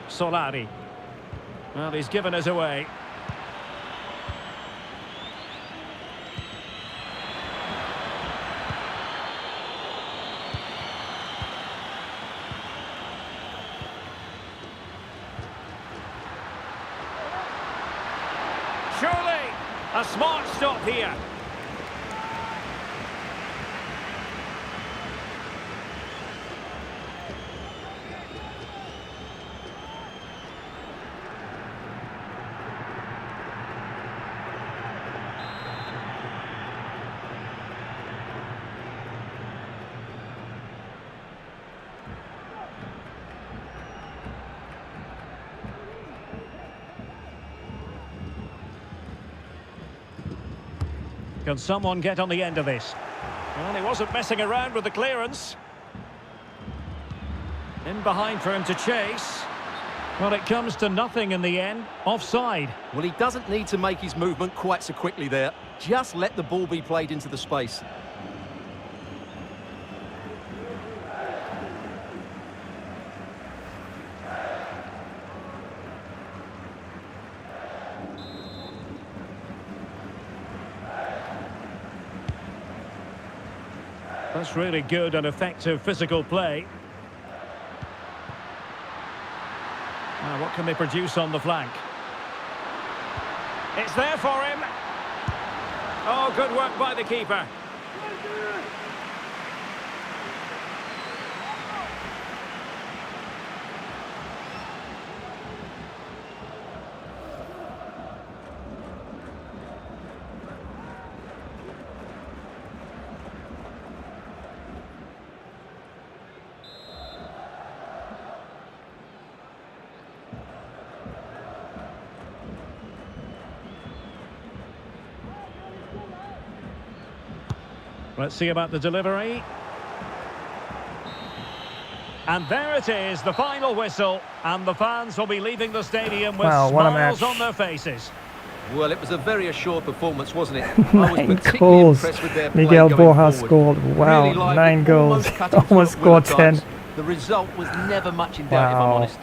[SPEAKER 6] Solari. Well, he's given us away. Surely, a smart stop here. Can someone get on the end of this? Well, he wasn't messing around with the clearance. In behind for him to chase. Well, it comes to nothing in the end. Offside.
[SPEAKER 7] Well, he doesn't need to make his movement quite so quickly there. Just let the ball be played into the space.
[SPEAKER 6] That's really good and effective physical play. Now, what can they produce on the flank? It's there for him. Oh, good work by the keeper. Let's see about the delivery. And there it is, the final whistle. And the fans will be leaving the stadium with smiles on their faces.
[SPEAKER 7] Well, it was a very assured performance, wasn't it? I was
[SPEAKER 1] 9
[SPEAKER 7] particularly
[SPEAKER 1] goals.
[SPEAKER 7] impressed with their play
[SPEAKER 1] Miguel
[SPEAKER 7] going
[SPEAKER 1] Borja
[SPEAKER 7] forward.
[SPEAKER 1] scored. Wow,
[SPEAKER 7] Really lively,
[SPEAKER 1] 9 goals.
[SPEAKER 7] cut it
[SPEAKER 1] Almost
[SPEAKER 7] short
[SPEAKER 1] scored
[SPEAKER 7] with
[SPEAKER 1] 10.
[SPEAKER 7] times. The result was never much in doubt, if I'm
[SPEAKER 1] Wow.
[SPEAKER 7] honest.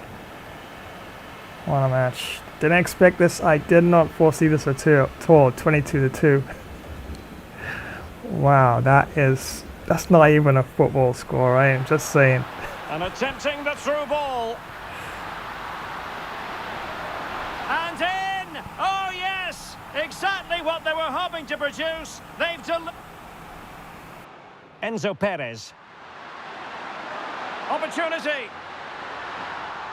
[SPEAKER 1] What a match. Didn't expect this. I did not foresee this at all. 22-2. Wow, that's not even a football score, right? I'm just saying.
[SPEAKER 6] And attempting the through ball. And in! Oh yes! Exactly what they were hoping to produce. They've delivered. Enzo Perez. Opportunity.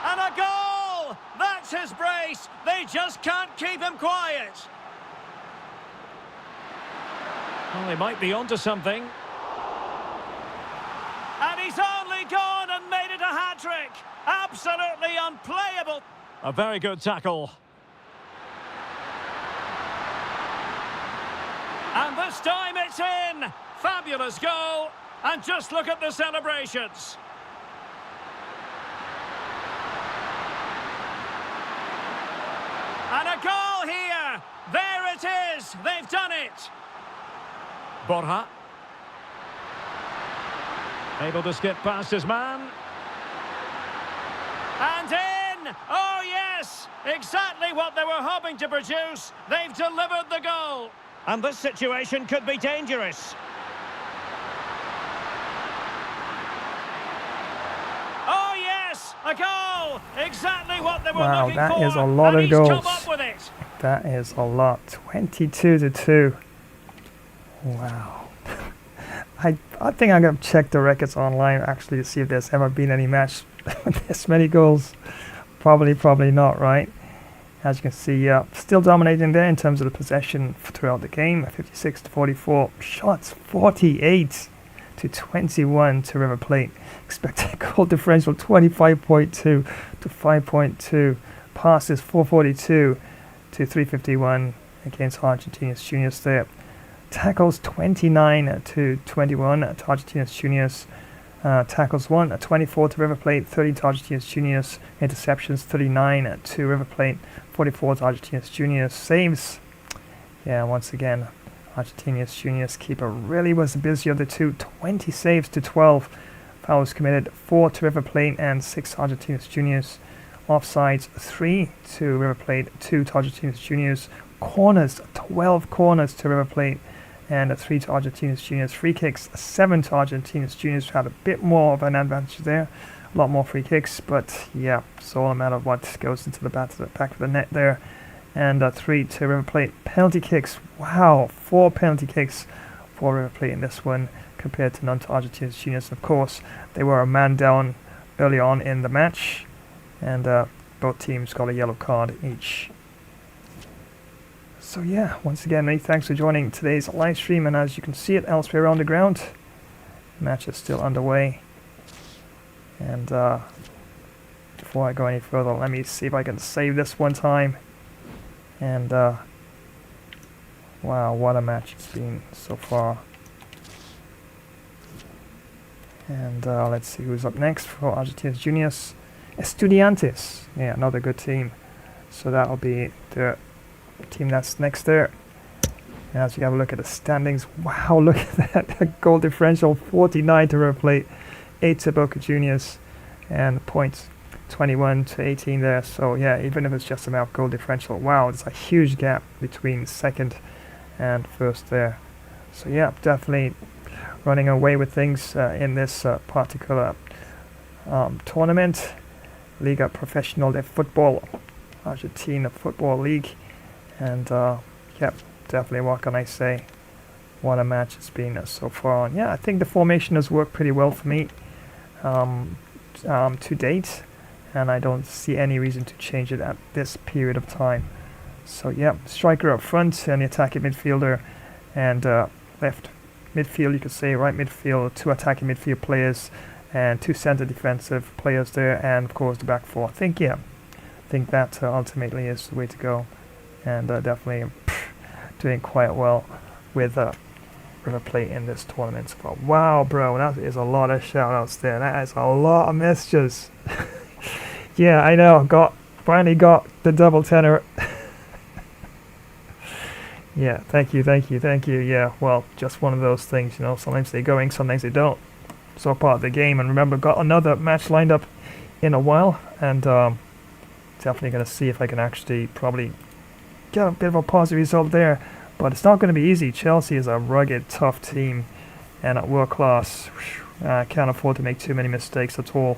[SPEAKER 6] And a goal! That's his brace. They just can't keep him quiet. Well, they might be onto something. And he's only gone and made it a hat-trick. Absolutely unplayable. A very good tackle. And this time it's in. Fabulous goal. And just look at the celebrations. And a goal here. There it is. They've done it. Borja. Able to skip past his man. And in! Oh yes! Exactly what they were hoping to produce. They've delivered the goal. And this situation could be dangerous. Oh yes! A goal! Exactly what they were looking for.
[SPEAKER 1] Wow, that is a lot of goals.
[SPEAKER 6] Come up with it.
[SPEAKER 1] That is a lot. 22-2. Wow. I think I'm going to check the records online actually to see if there's ever been any match with this many goals. Probably not, right? As you can see, still dominating there in terms of the possession throughout the game. 56-44. Shots 48-21 to River Plate. Expected goal differential 25.2 to 5.2. Passes 442 to 351 against Argentinos Juniors there. Tackles 29-21 to Argentinos Juniors. Tackles 24 to River Plate, 30 to Argentinos Juniors. Interceptions 39 to River Plate, 44 to Argentinos Juniors. Saves, yeah, once again, Argentinos Juniors keeper really was the busier of the two. 20 saves to 12. Fouls committed 4 to River Plate and 6 to Argentinos Juniors. Offsides 3 to River Plate, 2 to Argentinos Juniors. Corners 12 corners to River Plate and 3 to Argentinos Juniors. Free kicks 7 to Argentinos Juniors. Had a bit more of an advantage there, a lot more free kicks, but yeah, it's all a matter of what goes into the back of the net there. And 3 to River Plate. Penalty kicks, wow, 4 penalty kicks for River Plate in this one compared to none to Argentinos Juniors. Of course, they were a man down early on in the match, and both teams got a yellow card each. So yeah, once again, many thanks for joining today's live stream, and as you can see it elsewhere around the ground, the match is still underway. And before I go any further, let me see if I can save this one time. And wow, what a match it's been so far. And let's see who's up next for Argentinos Juniors. Estudiantes, yeah, another good team. So that'll be the team that's next there. And as you have a look at the standings, wow, look at that goal differential, 49 to River Plate, 8 to Boca Juniors, and points 21 to 18 there. So yeah, even if it's just about goal differential, wow, there's a huge gap between second and first there. So yeah, definitely running away with things in this particular tournament. Liga Profesional de Futbol, Argentina Football League. And yep, definitely, what can I say? What a match it's been so far. And yeah, I think the formation has worked pretty well for me to date, and I don't see any reason to change it at this period of time. So yeah, striker up front and the attacking midfielder, and left midfield, you could say, right midfield, 2 attacking midfield players and 2 center defensive players there, and of course the back 4. I think that ultimately is the way to go, and definitely doing quite well with River Plate in this tournament. But wow, bro, that is a lot of shout outs there. That is a lot of messages. Yeah, I know, finally got the double tenor. Yeah, thank you. Yeah, well, just one of those things, you know, sometimes they're going, sometimes they don't. It's all part of the game. And remember, got another match lined up in a while, and definitely going to see if I can actually probably get a bit of a positive result there. But it's not going to be easy. Chelsea is a rugged, tough team, and at world class. Can't afford to make too many mistakes at all.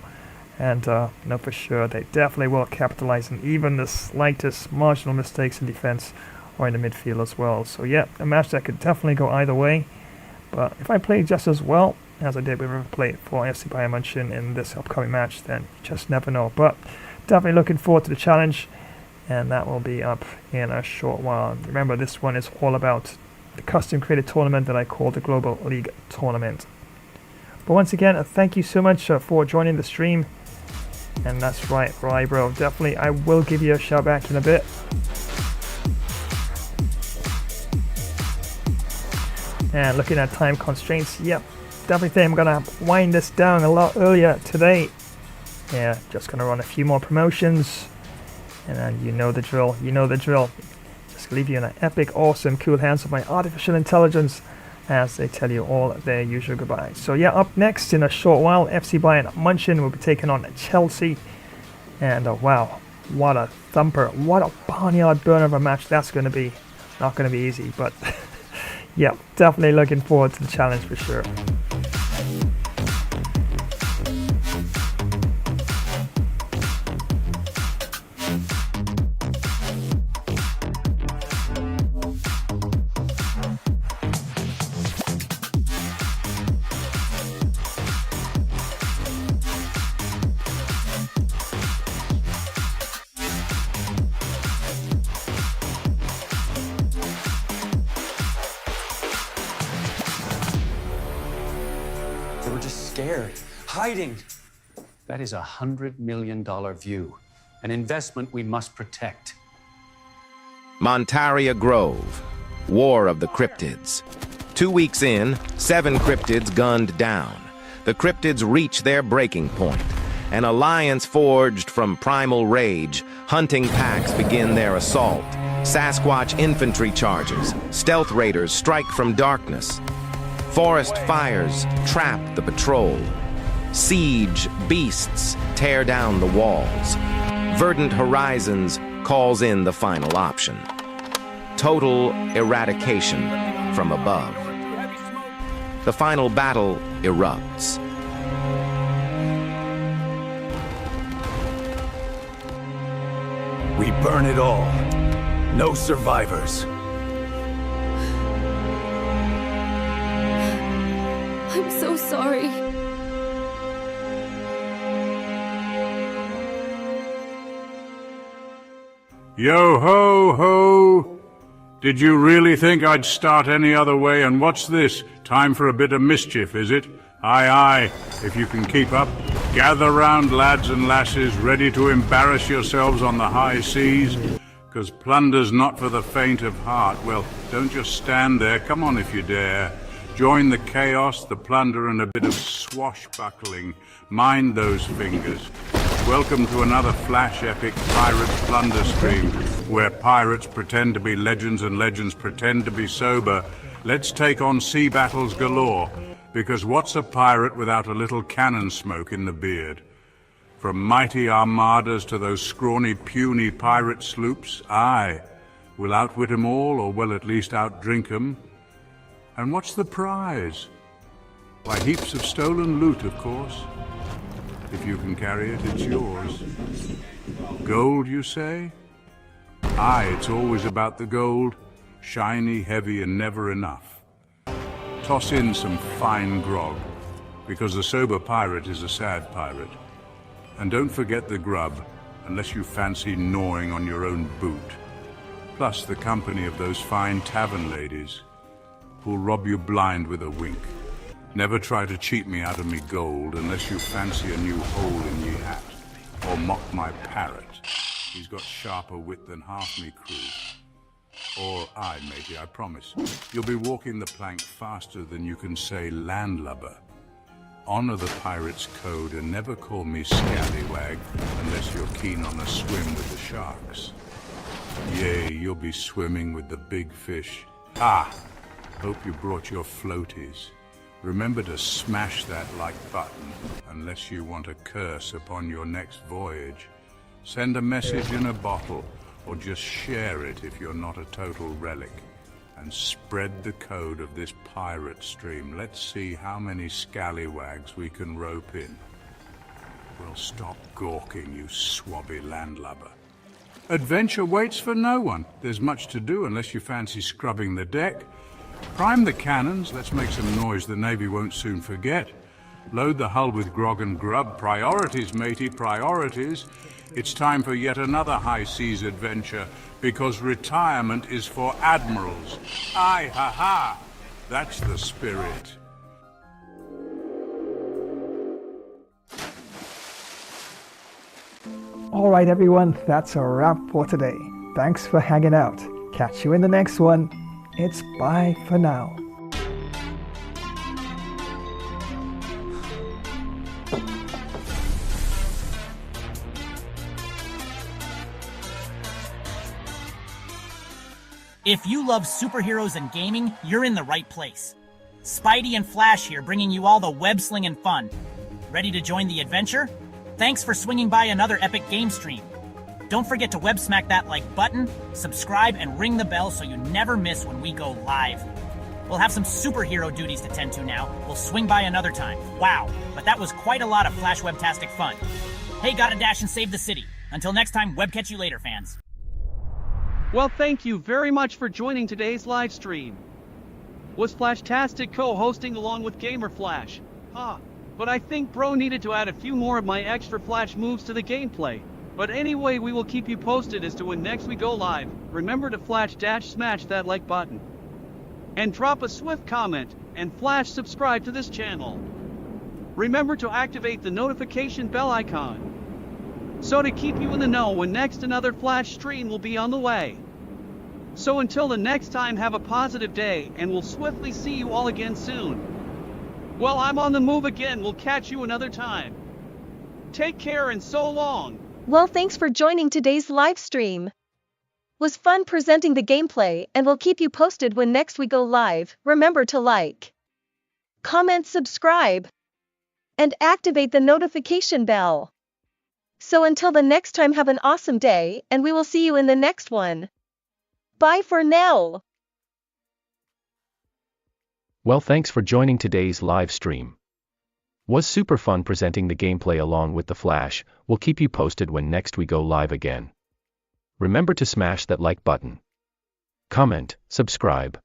[SPEAKER 1] And know for sure they definitely will capitalize on even the slightest marginal mistakes in defense or in the midfield as well. So yeah, a match that could definitely go either way. But if I play just as well as I did with River Plate for FC Bayern München in this upcoming match, then you just never know. But definitely looking forward to the challenge, and that will be up in a short while. Remember, this one is all about the custom created tournament that I call the Global League Tournament. But once again, thank you so much for joining the stream. And that's right, bro. Definitely, I will give you a shout back in a bit. And looking at time constraints, yep, definitely think I'm gonna wind this down a lot earlier today. Yeah, just gonna run a few more promotions, and then you know the drill. Just leave you in an epic, awesome, cool hands of my artificial intelligence as they tell you all their usual goodbyes. So yeah, up next in a short while, FC Bayern München will be taking on Chelsea, and wow, what a thumper, what a barnyard burner of a match that's gonna be. Not gonna be easy, but yeah, definitely looking forward to the challenge for sure.
[SPEAKER 15] Hiding. That is $100 million view, an investment we must protect.
[SPEAKER 16] Montaria Grove, War of the Cryptids. 2 weeks in, 7 cryptids gunned down. The cryptids reach their breaking point. An alliance forged from primal rage. Hunting packs begin their assault. Sasquatch infantry charges. Stealth raiders strike from darkness. Forest fires trap the patrol. Siege beasts tear down the walls. Verdant Horizons calls in the final option. Total eradication from above. The final battle erupts.
[SPEAKER 10] We burn it all. No survivors.
[SPEAKER 17] I'm so sorry.
[SPEAKER 4] Yo ho ho! Did you really think I'd start any other way? And what's this? Time for a bit of mischief, is it? Aye aye, if you can keep up. Gather round, lads and lasses, ready to embarrass yourselves on the high seas. 'Cause plunder's not for the faint of heart. Well, don't just stand there, come on if you dare. Join the chaos, the plunder, and a bit of swashbuckling. Mind those fingers. Welcome to another flash epic Pirates Plunder stream, where pirates pretend to be legends and legends pretend to be sober. Let's take on sea battles galore, because what's a pirate without a little cannon smoke in the beard? From mighty armadas to those scrawny, puny pirate sloops, aye, we'll outwit 'em all, or we'll at least outdrink 'em. And what's the prize? Why, heaps of stolen loot, of course. If you can carry it, it's yours. Gold, you say? Aye, it's always about the gold. Shiny, heavy, and never enough. Toss in some fine grog, because a sober pirate is a sad pirate. And don't forget the grub, unless you fancy gnawing on your own boot. Plus the company of those fine tavern ladies, who'll rob you blind with a wink. Never try to cheat me out of me gold, unless you fancy a new hole in ye hat, or mock my parrot. He's got sharper wit than half me crew. Or I, matey, I promise. You'll be walking the plank faster than you can say landlubber. Honor the pirate's code and never call me scallywag unless you're keen on a swim with the sharks. Yea, you'll be swimming with the big fish. Ah! Hope you brought your floaties. Remember to smash that like button unless you want a curse upon your next voyage. Send a message in a bottle, or just share it if you're not a total relic. And spread the code of this pirate stream. Let's see how many scallywags we can rope in. Well, stop gawking, you swabby landlubber. Adventure waits for no one. There's much to do unless you fancy scrubbing the deck. Prime the cannons, let's make some noise the Navy won't soon forget. Load the hull with grog and grub. Priorities, matey, priorities. It's time for yet another high seas adventure, because retirement is for admirals. Aye, ha ha! That's the spirit.
[SPEAKER 1] Alright everyone, that's a wrap for today. Thanks for hanging out. Catch you in the next one. It's bye for now.
[SPEAKER 18] If you love superheroes and gaming, you're in the right place. Spidey and Flash here, bringing you all the web-slinging fun. Ready to join the adventure? Thanks for swinging by another epic game stream. Don't forget to web smack that like button, subscribe, and ring the bell so you never miss when we go live. We'll have some superhero duties to tend to now. We'll swing by another time. Wow, but that was quite a lot of Flash Webtastic fun. Hey, gotta dash and save the city. Until next time, web catch you later, fans.
[SPEAKER 11] Well, thank you very much for joining today's live stream. Was Flashtastic co-hosting along with Gamer Flash? But I think bro needed to add a few more of my extra Flash moves to the gameplay. But anyway, we will keep you posted as to when next we go live. Remember to smash that like button. And drop a swift comment, and Flash subscribe to this channel. Remember to activate the notification bell icon, so to keep you in the know when next another Flash stream will be on the way. So until the next time, have a positive day, and we'll swiftly see you all again soon. Well, I'm on the move again, we'll catch you another time. Take care and so long.
[SPEAKER 19] Well, thanks for joining today's live stream. Was fun presenting the gameplay, and we'll keep you posted when next we go live. Remember to like, comment, subscribe, and activate the notification bell. So until the next time, have an awesome day, and we will see you in the next one. Bye for now.
[SPEAKER 20] Well, thanks for joining today's live stream. Was super fun presenting the gameplay along with the Flash. We'll keep you posted when next we go live again. Remember to smash that like button, comment, subscribe,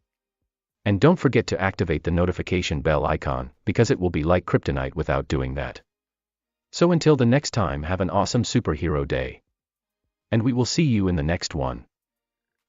[SPEAKER 20] and don't forget to activate the notification bell icon, because it will be like kryptonite without doing that. So until the next time, have an awesome superhero day. And we will see you in the next one.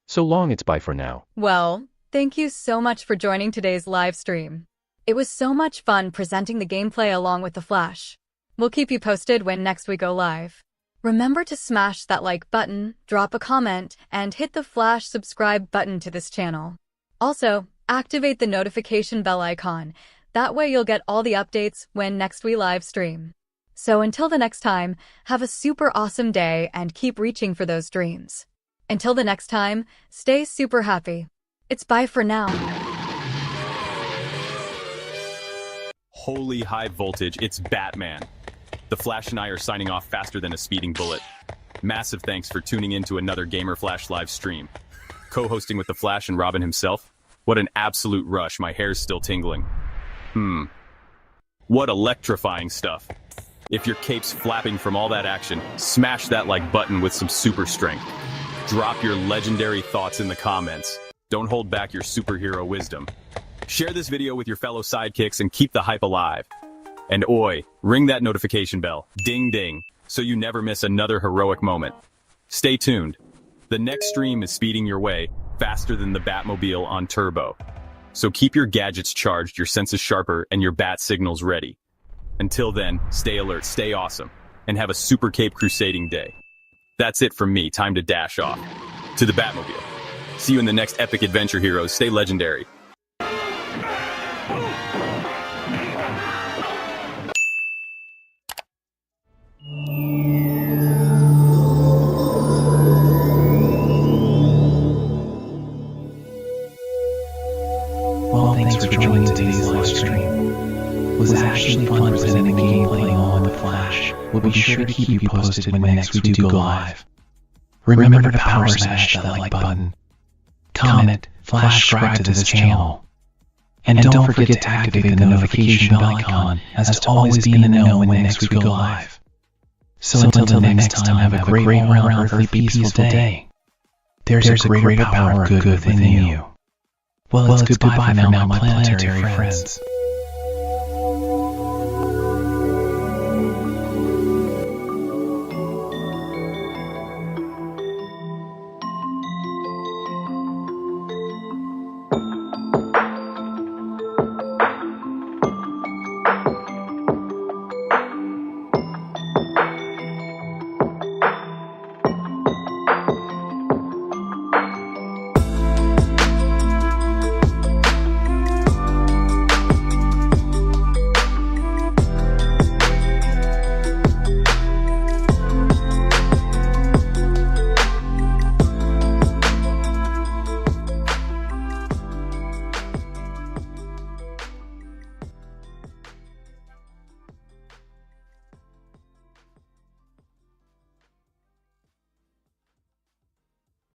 [SPEAKER 20] So long, it's bye for now.
[SPEAKER 3] Well, thank you so much for joining today's live stream. It was so much fun presenting the gameplay along with the Flash. We'll keep you posted when next we go live. Remember to smash that like button, drop a comment, and hit the Flash subscribe button to this channel. Also, activate the notification bell icon. That way you'll get all the updates when next we live stream. So until the next time, have a super awesome day and keep reaching for those dreams. Until the next time, stay super happy. It's bye for now.
[SPEAKER 21] Holy high voltage, it's Batman. The Flash and I are signing off faster than a speeding bullet. Massive thanks for tuning in to another Gamer Flash live stream. Co-hosting with the Flash and Robin himself? What an absolute rush, my hair's still tingling. What electrifying stuff. If your cape's flapping from all that action, smash that like button with some super strength. Drop your legendary thoughts in the comments. Don't hold back your superhero wisdom. Share this video with your fellow sidekicks and keep the hype alive. And oi, ring that notification bell, ding ding, so you never miss another heroic moment. Stay tuned. The next stream is speeding your way, faster than the Batmobile on turbo. So keep your gadgets charged, your senses sharper, and your bat signals ready. Until then, stay alert, stay awesome, and have a super cape crusading day. That's it from me, time to dash off. To the Batmobile. See you in the next epic adventure, heroes. Stay legendary.
[SPEAKER 13] Well, thanks for joining today's live stream. It was actually fun presenting the gameplay along with the Flash. We'll be sure to keep you posted when next we do go live. Remember to power smash that like button. Comment, flash subscribe to this channel. And don't forget to activate the notification bell icon as to always be in the know when next we go live. So until the next time, have a great all-around earthly peaceful day. There's a greater power of good within you. Well, it's goodbye for now, my planetary friends.